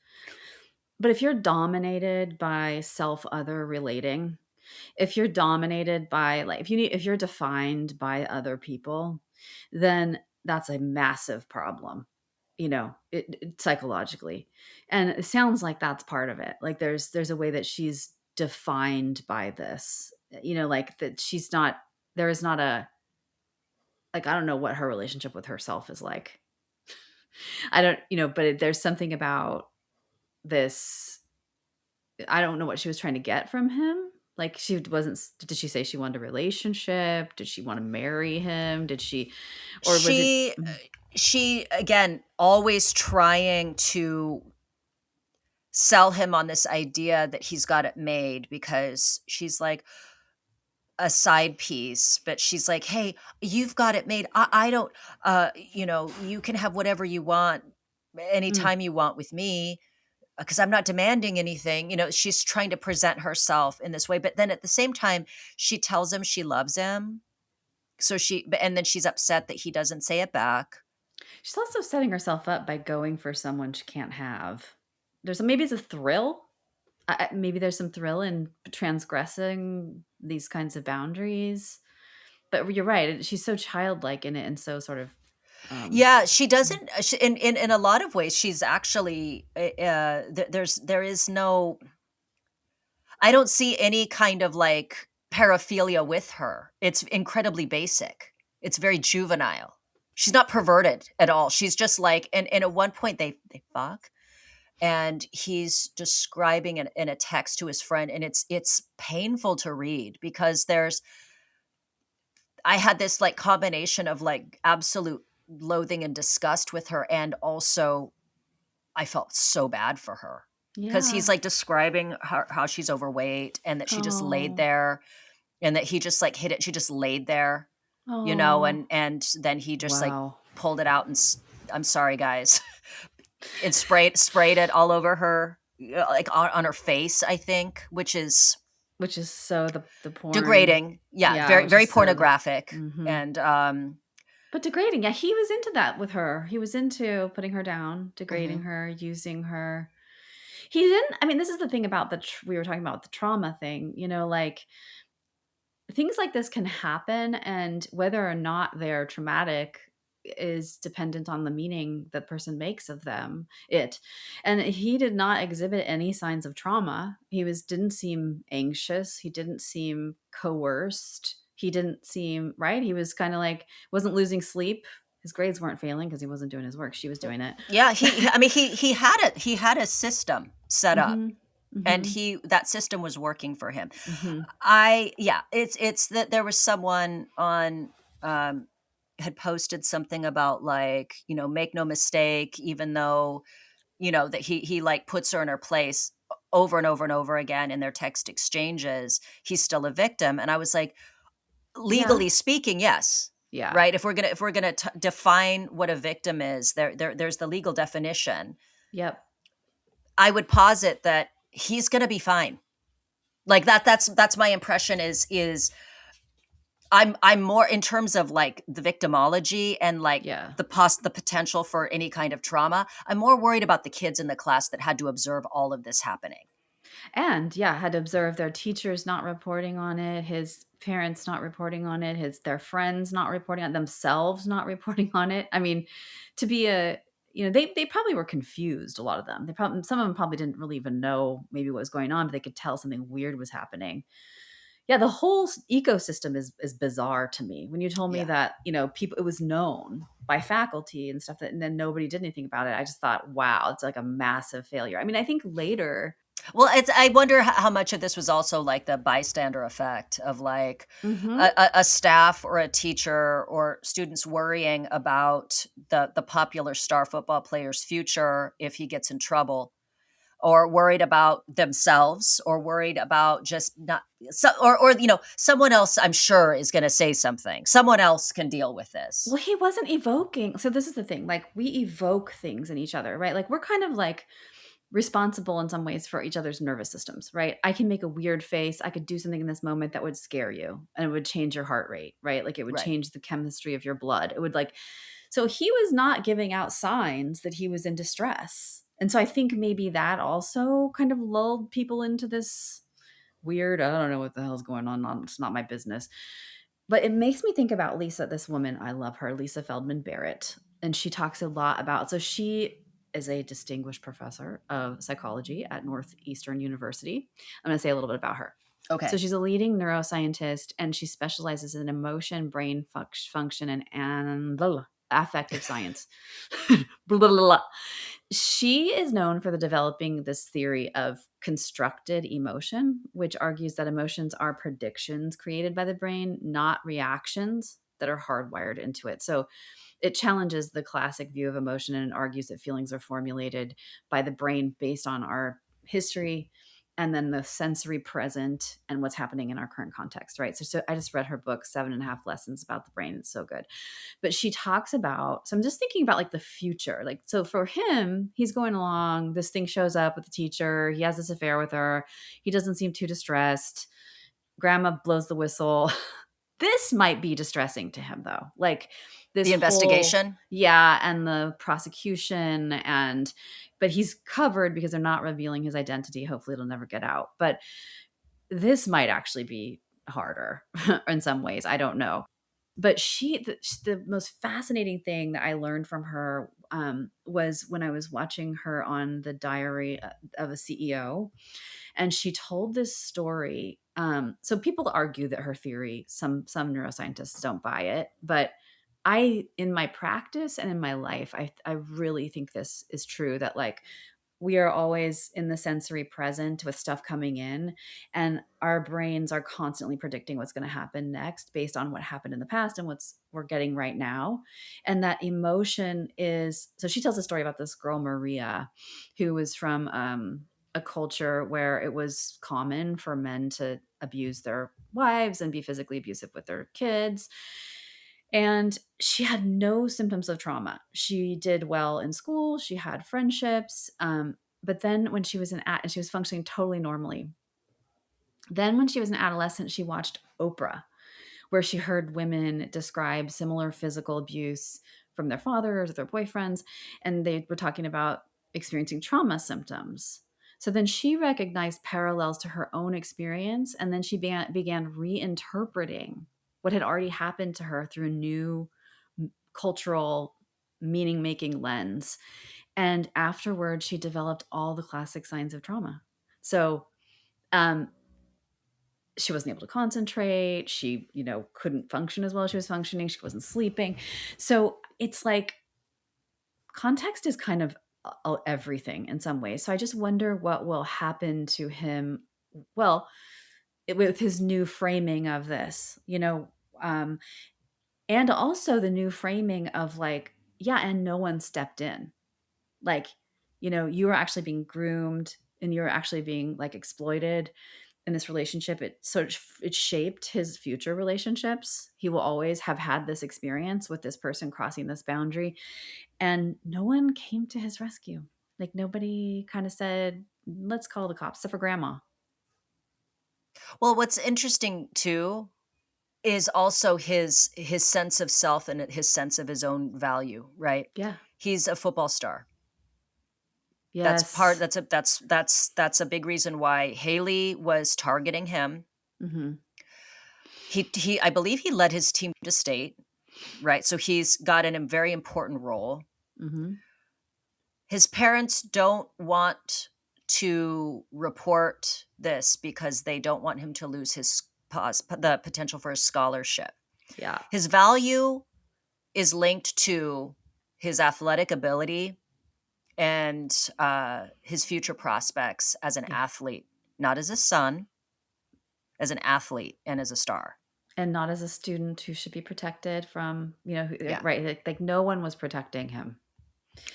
but if you're dominated by self-other relating, if you're dominated by like if you're defined by other people, then that's a massive problem, psychologically. And it sounds like that's part of it. Like there's a way that she's defined by this, like that she's not, there is not a, like, I don't know what her relationship with herself is like. I don't, but there's something about this. I don't know what she was trying to get from him. Like did she say she wanted a relationship? Did she want to marry him? Did she, or was it? She again, always trying to sell him on this idea that he's got it made, because she's like a side piece, but she's like, hey, you've got it made. I don't, you can have whatever you want anytime you want with me, because I'm not demanding anything. She's trying to present herself in this way, but then at the same time, she tells him she loves him. And then she's upset that he doesn't say it back. She's also setting herself up by going for someone she can't have. Maybe it's a thrill. Maybe there's some thrill in transgressing these kinds of boundaries. But you're right. She's so childlike in it, and so sort of. Yeah, she doesn't. In a lot of ways, she's actually. There is no. I don't see any kind of like paraphilia with her. It's incredibly basic. It's very juvenile. She's not perverted at all. She's just like, and at one point they fuck, and he's describing it in a text to his friend, and it's painful to read, because I had this like combination of like absolute loathing and disgust with her, and also I felt so bad for her, because he's like describing how she's overweight, and that she just laid there, and that he just like hit it. She just laid there, and then he just like pulled it out and I'm sorry guys, and sprayed it all over her, like on her face, I think, which is so the porn degrading. Yeah, very very pornographic. And but degrading. Yeah, he was into that with her. He was into putting her down, degrading her, using her. He didn't. I mean, this is the thing about we were talking about the trauma thing. Like things like this can happen, and whether or not they're traumatic is dependent on the meaning the person makes of them. And he did not exhibit any signs of trauma. He didn't seem anxious. He didn't seem coerced. He didn't seem right. He was kind of like, wasn't losing sleep. His grades weren't failing because he wasn't doing his work. She was doing it. Yeah, he had a system set up. And that system was working for him. It's that there was someone on had posted something about like, make no mistake, even though, that he like puts her in her place over and over and over again in their text exchanges, he's still a victim. And I was like, legally speaking, yes. Yeah. Right. If we're gonna define what a victim is, there's the legal definition. Yep. I would posit that he's gonna be fine. Like that's my impression is I'm more in terms of like the victimology and like the potential for any kind of trauma. I'm more worried about the kids in the class that had to observe all of this happening. And had to observe their teachers not reporting on it, his parents not reporting on it, their friends not reporting on it, themselves not reporting on it. I mean, to be they probably were confused, a lot of them. Some of them probably didn't really even know maybe what was going on, but they could tell something weird was happening. Yeah, the whole ecosystem is bizarre to me. When you told me that, people, it was known by faculty and stuff, and then nobody did anything about it. I just thought, wow, it's like a massive failure. I mean, I think later. Well, I wonder how much of this was also like the bystander effect of like a staff or a teacher or students worrying about the popular star football player's future if he gets in trouble, or worried about themselves, or worried about just not, or someone else I'm sure is going to say something. Someone else can deal with this. Well, he wasn't evoking. So this is the thing, like we evoke things in each other, right? Like we're kind of like responsible in some ways for each other's nervous systems, right? I can make a weird face. I could do something in this moment that would scare you and it would change your heart rate, right? Like it would change the chemistry of your blood. It would so he was not giving out signs that he was in distress. And so I think maybe that also kind of lulled people into this weird, I don't know what the hell's going on. It's not my business. But it makes me think about Lisa, this woman. I love her, Lisa Feldman Barrett. And she talks a lot about, so she is a distinguished professor of psychology at Northeastern University. I'm going to say a little bit about her. Okay. So she's a leading neuroscientist, and she specializes in emotion, brain function, and affective science. She is known for developing this theory of constructed emotion, which argues that emotions are predictions created by the brain, not reactions that are hardwired into it. So it challenges the classic view of emotion and argues that feelings are formulated by the brain based on our history and then the sensory present and what's happening in our current context, right? So I just read her book, 7.5 Lessons About the Brain. It's so good. But she talks about, so I'm just thinking about like the future. Like, so for him, he's going along, this thing shows up with the teacher. He has this affair with her. He doesn't seem too distressed. Grandma blows the whistle. This might be distressing to him though. Like this the investigation. And the prosecution but he's covered because they're not revealing his identity. Hopefully it'll never get out. But this might actually be harder in some ways. I don't know. But the most fascinating thing that I learned from her was when I was watching her on the Diary of a CEO, and she told this story. So people argue that her theory, some neuroscientists don't buy it, but in my practice and in my life, I really think this is true, that like we are always in the sensory present with stuff coming in, and our brains are constantly predicting what's going to happen next based on what happened in the past and what's we're getting right now. And that emotion is, so she tells a story about this girl, Maria, who was from a culture where it was common for men to abuse their wives and be physically abusive with their kids. And she had no symptoms of trauma. She did well in school. She had friendships. But then when she was and she was functioning totally normally. Then when she was an adolescent, she watched Oprah, where she heard women describe similar physical abuse from their fathers or their boyfriends. And they were talking about experiencing trauma symptoms. So then she recognized parallels to her own experience. And then she began reinterpreting what had already happened to her through a new cultural meaning-making lens. And afterward, she developed all the classic signs of trauma. So she wasn't able to concentrate. She, couldn't function as well as she was functioning. She wasn't sleeping. So it's like context is kind of everything in some ways. So I just wonder what will happen to him. Well, with his new framing of this, and also the new framing of like, yeah, and no one stepped in. Like, you were actually being groomed and you're actually being like exploited in this relationship. It shaped his future relationships. He will always have had this experience with this person crossing this boundary, and no one came to his rescue. Like nobody kind of said, let's call the cops, except for grandma. Well, what's interesting too is also his sense of self and his sense of his own value, right? Yeah. He's a football star. Yes. That's a big reason why Haley was targeting him. Mm-hmm. I believe he led his team to state, right? So he's got a very important role. Mm-hmm. His parents don't want to report this because they don't want him to lose the potential for a scholarship. Yeah. His value is linked to his athletic ability and his future prospects as an athlete, not as a son, as an athlete and as a star. And not as a student who should be protected from, right? Like no one was protecting him.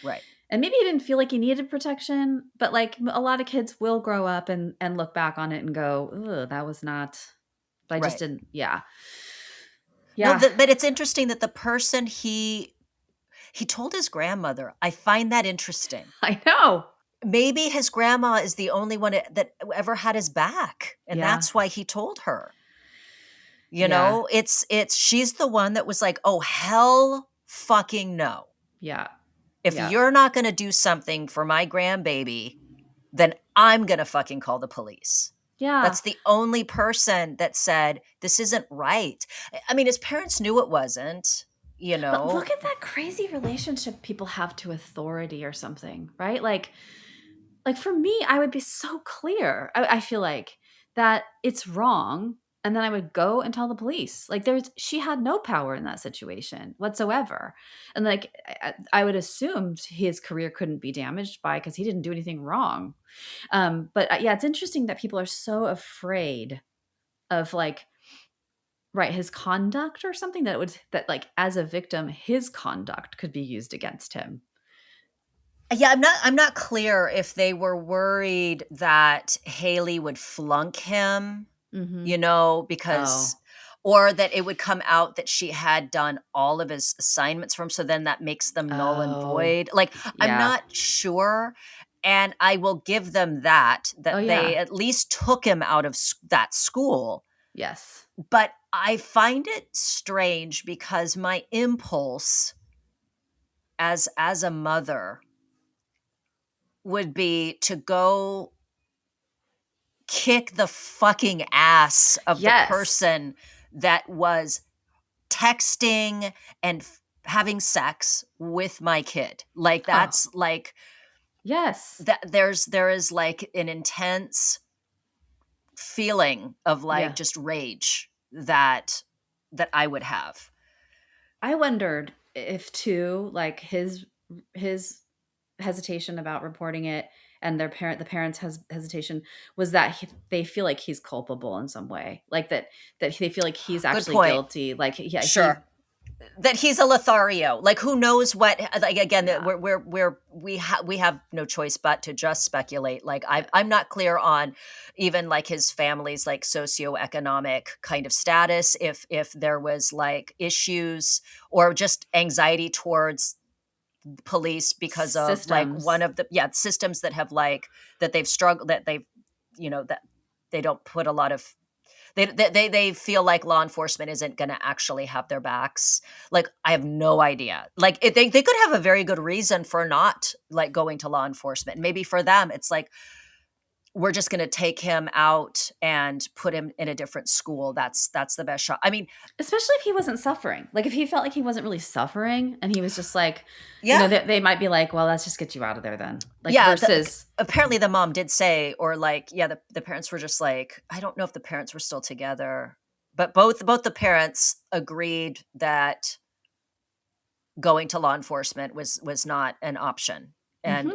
Right. And maybe he didn't feel like he needed protection, but like a lot of kids will grow up and look back on it and go, "Ugh, that was not, I just didn't." Yeah. No, but it's interesting that the person he told his grandmother, I find that interesting. I know. Maybe his grandma is the only one that ever had his back. And that's why he told her. You know, it's she's the one that was like, oh, hell fucking no. Yeah. If you're not going to do something for my grandbaby, then I'm going to fucking call the police. Yeah. That's the only person that said, this isn't right. I mean, his parents knew it wasn't, you know. But look at that crazy relationship people have to authority or something, right? Like for me, I would be so clear. I feel like that it's wrong. And then I would go and tell the police. Like she had no power in that situation whatsoever. And like, I would assume his career couldn't be damaged because he didn't do anything wrong. But yeah, it's interesting that people are so afraid of like, right, his conduct or something that like as a victim, his conduct could be used against him. Yeah, I'm not clear if they were worried that Haley would flunk him, you know, because or that it would come out that she had done all of his assignments for him, so then that makes them null and void. Like, I'm not sure, and I will give them that they at least took him out of that school. Yes. But I find it strange because my impulse as a mother would be to go kick the fucking ass of the person that was texting and having sex with my kid. Like that's like, that there is like an intense feeling of like just rage that I would have. I wondered if too, like his hesitation about reporting it and the parents' hesitation was that they feel like he's culpable in some way, like that they feel like he's actually guilty. Like, that he's a Lothario. Like, who knows what? Like, again, we have no choice but to just speculate. Like, I'm not clear on even like his family's like socioeconomic kind of status. If there was like issues or just anxiety towards police because of like one of the systems that have like that they've struggled, that they've, you know, that they don't put a lot of, they feel like law enforcement isn't going to actually have their backs. Like, I have no idea. Like, they could have a very good reason for not like going to law enforcement. Maybe for them, it's like, we're just going to take him out and put him in a different school. That's the best shot. I mean, especially if he wasn't suffering. Like, if he felt like he wasn't really suffering and he was just like, you know, they might be like, well, let's just get you out of there then. Like, versus apparently the mom did say, or like, the parents were just like, I don't know if the parents were still together, but both the parents agreed that going to law enforcement was not an option. And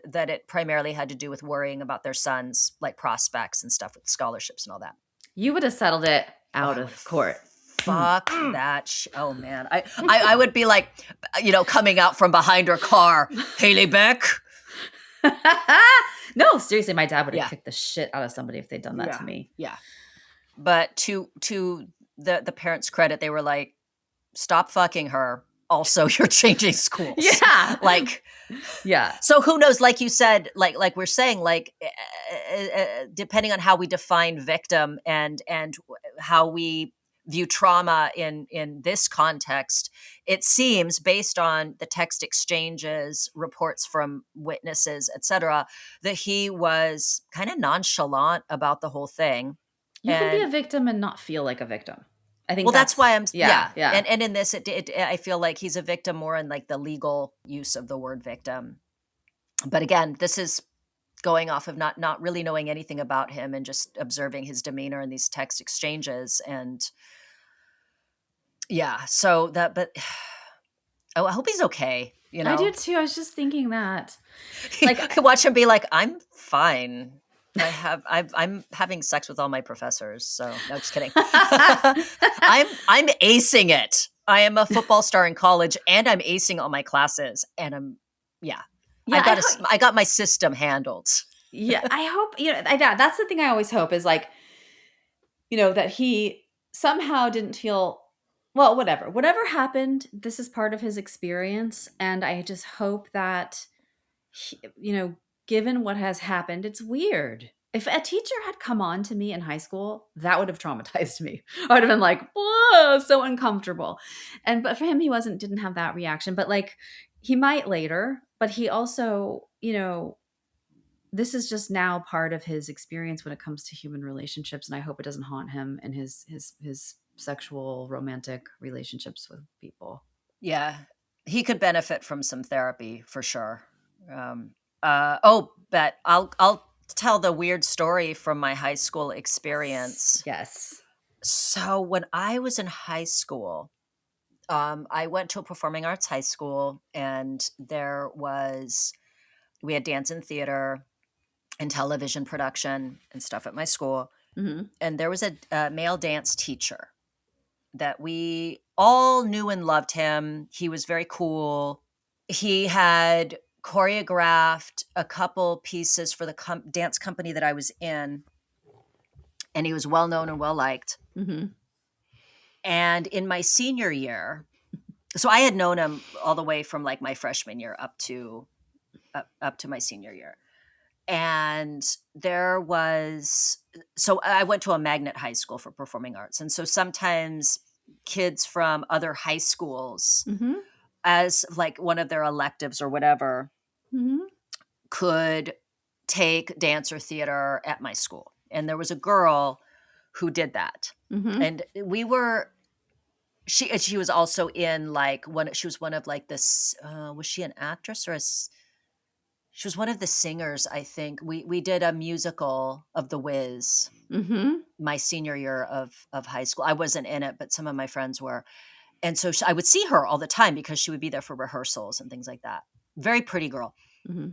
that it primarily had to do with worrying about their sons' like prospects and stuff with scholarships and all that. You would have settled it out of court. Fuck that. Oh man. I would be like, you know, coming out from behind her car, Haley Beck. No, seriously, my dad would have kicked the shit out of somebody if they'd done that to me. Yeah. But to the parents' credit, they were like, stop fucking her. Also, you're changing schools. Yeah. Like, yeah. So who knows, like you said, like we're saying, like, depending on how we define victim and how we view trauma in this context, it seems, based on the text exchanges, reports from witnesses, etc., that he was kind of nonchalant about the whole thing. You can be a victim and not feel like a victim. I think that's why I'm yeah. And in this, I feel like he's a victim more in like the legal use of the word victim. But again, this is going off of not really knowing anything about him and just observing his demeanor in these text exchanges. And so that, but Oh, I hope he's okay. I do too. I was just thinking that. Like, I could watch him be like, I'm fine. I'm having sex with all my professors. So no, just kidding. I'm acing it. I am a football star in college, and I'm acing all my classes, and I got my system handled. Yeah, I hope, that's the thing I always hope is like, that he somehow didn't feel, well, whatever happened, this is part of his experience. And I just hope that, given what has happened, it's weird. If a teacher had come on to me in high school, that would have traumatized me. I would have been like, whoa, so uncomfortable. But for him, he didn't have that reaction. But like, he might later, but he also, this is just now part of his experience when it comes to human relationships. And I hope it doesn't haunt him in his sexual romantic relationships with people. Yeah. He could benefit from some therapy for sure. But I'll tell the weird story from my high school experience. Yes. So when I was in high school, I went to a performing arts high school, and we had dance and theater and television production and stuff at my school. Mm-hmm. And there was a male dance teacher that we all knew and loved him. He was very cool. He had choreographed a couple pieces for the dance company that I was in, and he was well known and well liked. Mm-hmm. And in my senior year, so I had known him all the way from like my freshman year up to my senior year. And so I went to a magnet high school for performing arts. And so sometimes kids from other high schools, mm-hmm. as like one of their electives or whatever, mm-hmm. could take dance or theater at my school. And there was a girl who did that. Mm-hmm. And she was also in like she was one of like this, was she an actress or she was one of the singers, I think. We did a musical of The Wiz mm-hmm. my senior year of high school. I wasn't in it, but some of my friends were. And so I would see her all the time because she would be there for rehearsals and things like that. Very pretty girl. Mm-hmm.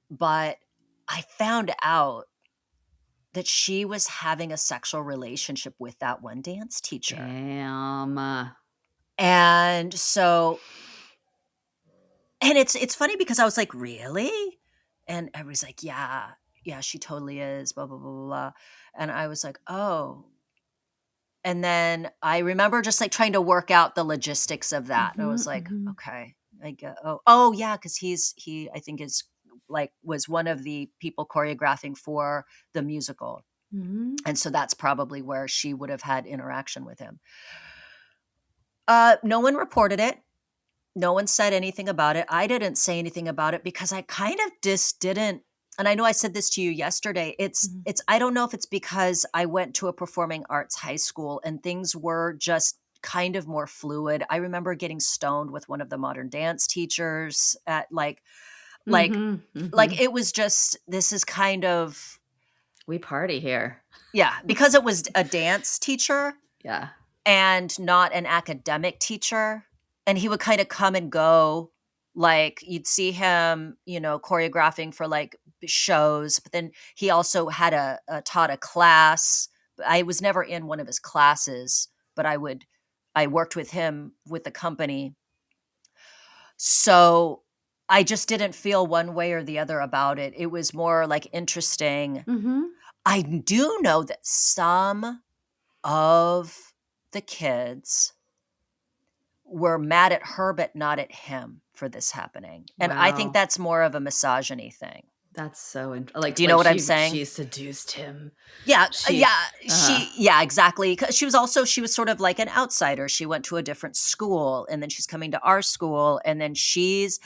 But I found out that she was having a sexual relationship with that one dance teacher. Damn. And so, and it's funny because I was like, really? And everybody's like, yeah, she totally is, blah, blah, blah, blah, blah. And I was like, oh. And then I remember just like trying to work out the logistics of that. Mm-hmm, and I was like, mm-hmm. okay, I get, oh yeah, because he I think is like was one of the people choreographing for the musical. Mm-hmm. And so that's probably where she would have had interaction with him. No one reported it. No one said anything about it. I didn't say anything about it because I kind of just didn't. And I know I said this to you yesterday. It's I don't know if it's because I went to a performing arts high school and things were just kind of more fluid. I remember getting stoned with one of the modern dance teachers at like it was just, this is kind of, we party here. Yeah, because it was a dance teacher. Yeah. And not an academic teacher. And he would kind of come and go. Like you'd see him, choreographing for like shows, but then he also had taught a class. I was never in one of his classes, but I worked with him with the company. So I just didn't feel one way or the other about it. It was more like interesting. Mm-hmm. I do know that some of the kids were mad at her, but not at him for this happening. And I think that's more of a misogyny thing. That's so do you know what I'm saying? She seduced him. Yeah. Exactly. She was sort of like an outsider. She went to a different school and then she's coming to our school and then she's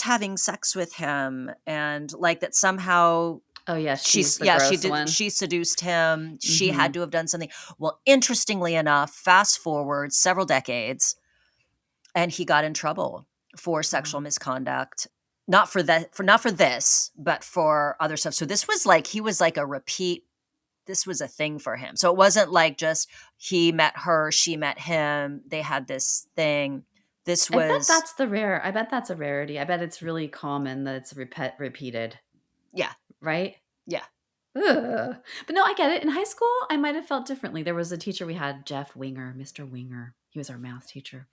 having sex with him and like that somehow. Oh yeah, she did. One. She seduced him. Mm-hmm. She had to have done something. Well, interestingly enough, fast forward several decades, and he got in trouble for sexual misconduct. Not for this, but for other stuff. So this was like he was like a repeat. This was a thing for him. So it wasn't like just he met her, she met him. They had this thing. This I bet was that's I bet that's a rarity. I bet it's really common that it's repeated, yeah. right? Yeah. Ugh. But no, I get it. In high school, I might have felt differently. There was a teacher we had, Jeff Winger, Mr. Winger. He was our math teacher,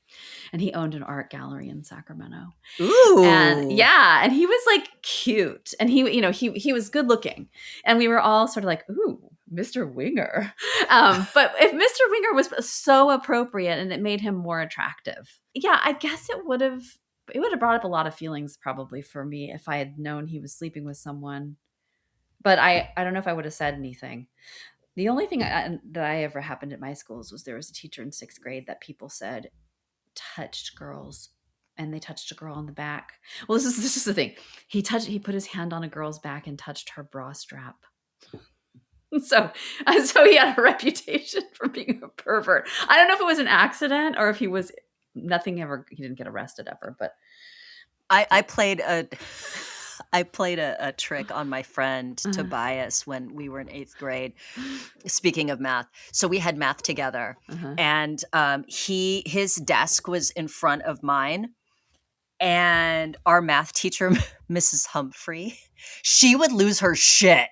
and he owned an art gallery in Sacramento. And Ooh. yeah, and he was like cute, and he was good looking, and we were all sort of like, ooh, Mr. Winger. But if Mr. Winger was so appropriate and it made him more attractive, yeah, I guess it would have brought up a lot of feelings probably for me if I had known he was sleeping with someone. But I don't know if I would have said anything. The only thing that I ever happened at my schools was there was a teacher in 6th grade that people said touched girls, and they touched a girl on the back. Well, this is the thing. He put his hand on a girl's back and touched her bra strap. So he had a reputation for being a pervert. I don't know if it was an accident or if he didn't get arrested ever, but I played a trick on my friend Tobias when we were in 8th grade. Speaking of math, so we had math together, and his desk was in front of mine, and our math teacher, Mrs. Humphrey, she would lose her shit.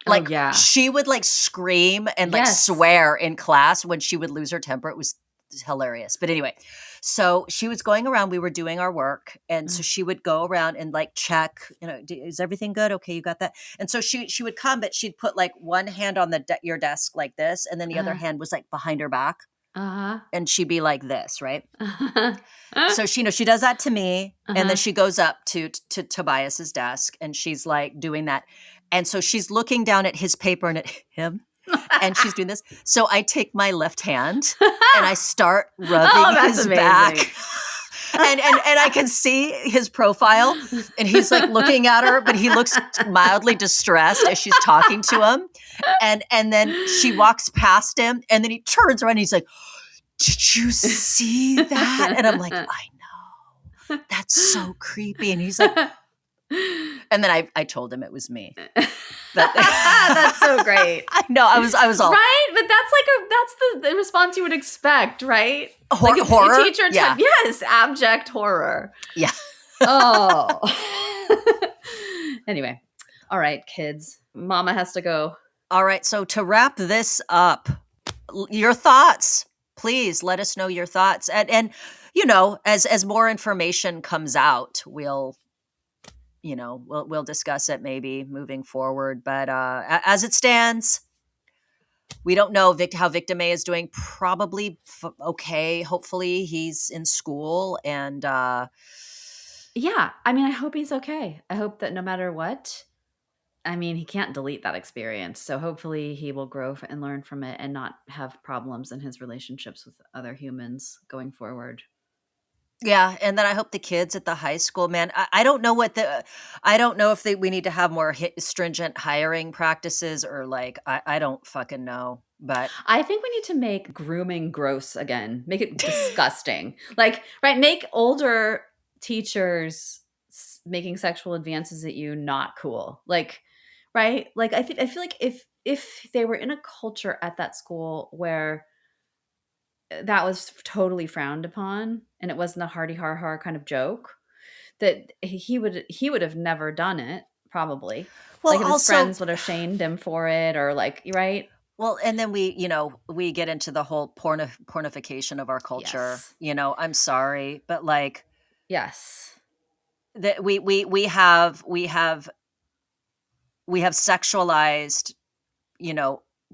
Like, she would like scream and like swear in class when she would lose her temper. It was hilarious. But anyway, so she was going around, we were doing our work. And so she would go around and like check, is everything good? Okay, you got that. And so she would come, but she'd put like one hand on your desk like this. And then the other hand was like behind her back. And she'd be like this, right? So she does that to me. And then she goes up to Tobias's desk and she's like doing that. And so she's looking down at his paper and at him, and she's doing this. So I take my left hand and I start rubbing his back. And I can see his profile, and he's like looking at her, but he looks mildly distressed as she's talking to him. And then she walks past him, and then he turns around and he's like, "Did you see that?" And I'm like, "I know. That's so creepy." And he's like, and then I told him it was me. That's so great. I know. I was all right, but that's the response you would expect, right? Horror. A teacher, yes, abject horror. Yeah. Oh. Anyway, all right, kids. Mama has to go. All right. So to wrap this up, your thoughts. Please let us know your thoughts, and as more information comes out, we'll discuss it maybe moving forward. But as it stands, we don't know how Victim A is doing. Probably okay. Hopefully he's in school. And yeah, I mean, I hope he's okay. I hope that no matter what, I mean, he can't delete that experience. So hopefully he will grow and learn from it and not have problems in his relationships with other humans going forward. Yeah, and then I hope the kids at the high school, man. I don't know I don't know if we need to have more stringent hiring practices or like I don't fucking know. But I think we need to make grooming gross again. Make it disgusting. Like, right? Make older teachers making sexual advances at you not cool. Like, right? Like I feel like if they were in a culture at that school where that was totally frowned upon and it wasn't a hardy har kind of joke, that he would have never done it, probably. Well, like if his friends would have shamed him for it, or like, right? Well, and then we get into the whole pornification of our culture. Yes. I'm sorry, but like, yes, that we have sexualized,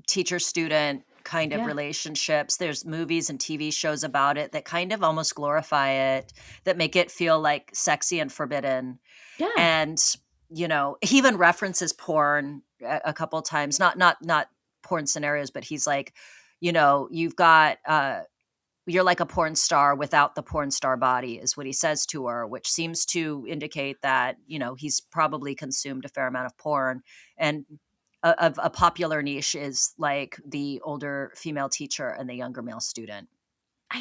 teacher student kind of relationships. There's movies and TV shows about it that kind of almost glorify it, that make it feel like sexy and forbidden. Yeah. And, he even references porn a couple of times, not porn scenarios, but he's like, you've got, you're like a porn star without the porn star body, is what he says to her, which seems to indicate that, he's probably consumed a fair amount of porn. And a popular niche is like the older female teacher and the younger male student.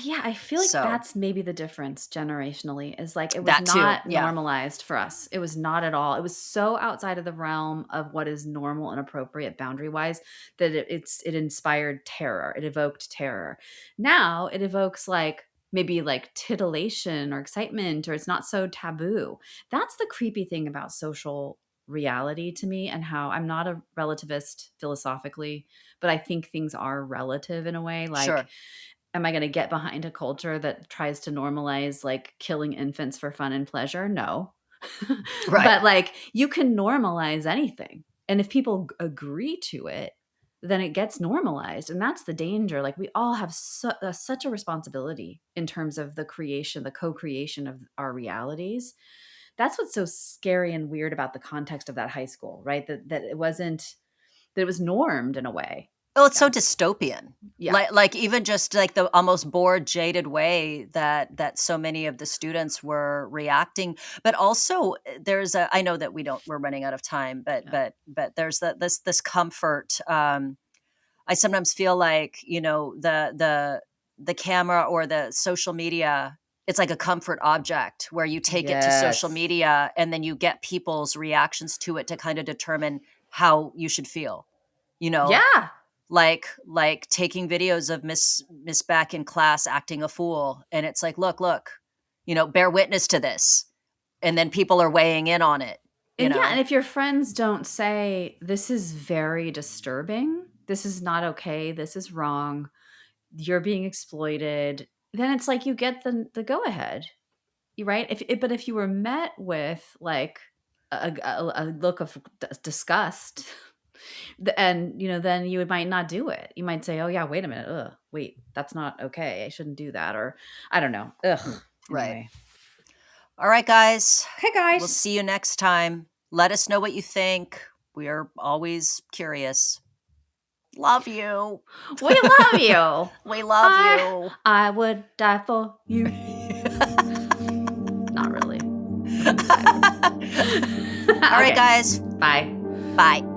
Yeah, I feel like that's maybe the difference generationally, is like it was not normalized for us. It was not at all. It was so outside of the realm of what is normal and appropriate boundary-wise that it inspired terror. It evoked terror. Now it evokes like maybe like titillation or excitement, or it's not so taboo. That's the creepy thing about social reality to me, and how I'm not a relativist philosophically, but I think things are relative in a way. Like, Sure. am I going to get behind a culture that tries to normalize like killing infants for fun and pleasure? No. Right. But like, you can normalize anything. And if people agree to it, then it gets normalized. And that's the danger. Like, we all have such a responsibility in terms of the creation, the co-creation of our realities. That's what's so scary and weird about the context of that high school, right? That it wasn't, that it was normed in a way. Oh, it's so dystopian. Yeah. Like even just like the almost bored, jaded way that so many of the students were reacting. But also there's I know that we're running out of time, but there's this comfort. I sometimes feel like, the camera or the social media, it's like a comfort object where you take it to social media and then you get people's reactions to it to kind of determine how you should feel, Yeah. like taking videos of Miss Beck in class acting a fool. And it's like, look, bear witness to this. And then people are weighing in on it. And yeah, and if your friends don't say, this is very disturbing, this is not okay, this is wrong, you're being exploited, then it's like you get the go ahead, right? But if you were met with like a look of disgust, and then you might not do it. You might say, oh yeah, wait a minute, wait, that's not okay, I shouldn't do that, or I don't know. Right. Anyway. All right, guys. Okay, guys. We'll see you next time. Let us know what you think. We are always curious. Love you. We love you. We love you. I would die for you. Not really. All right, guys. Bye. Bye.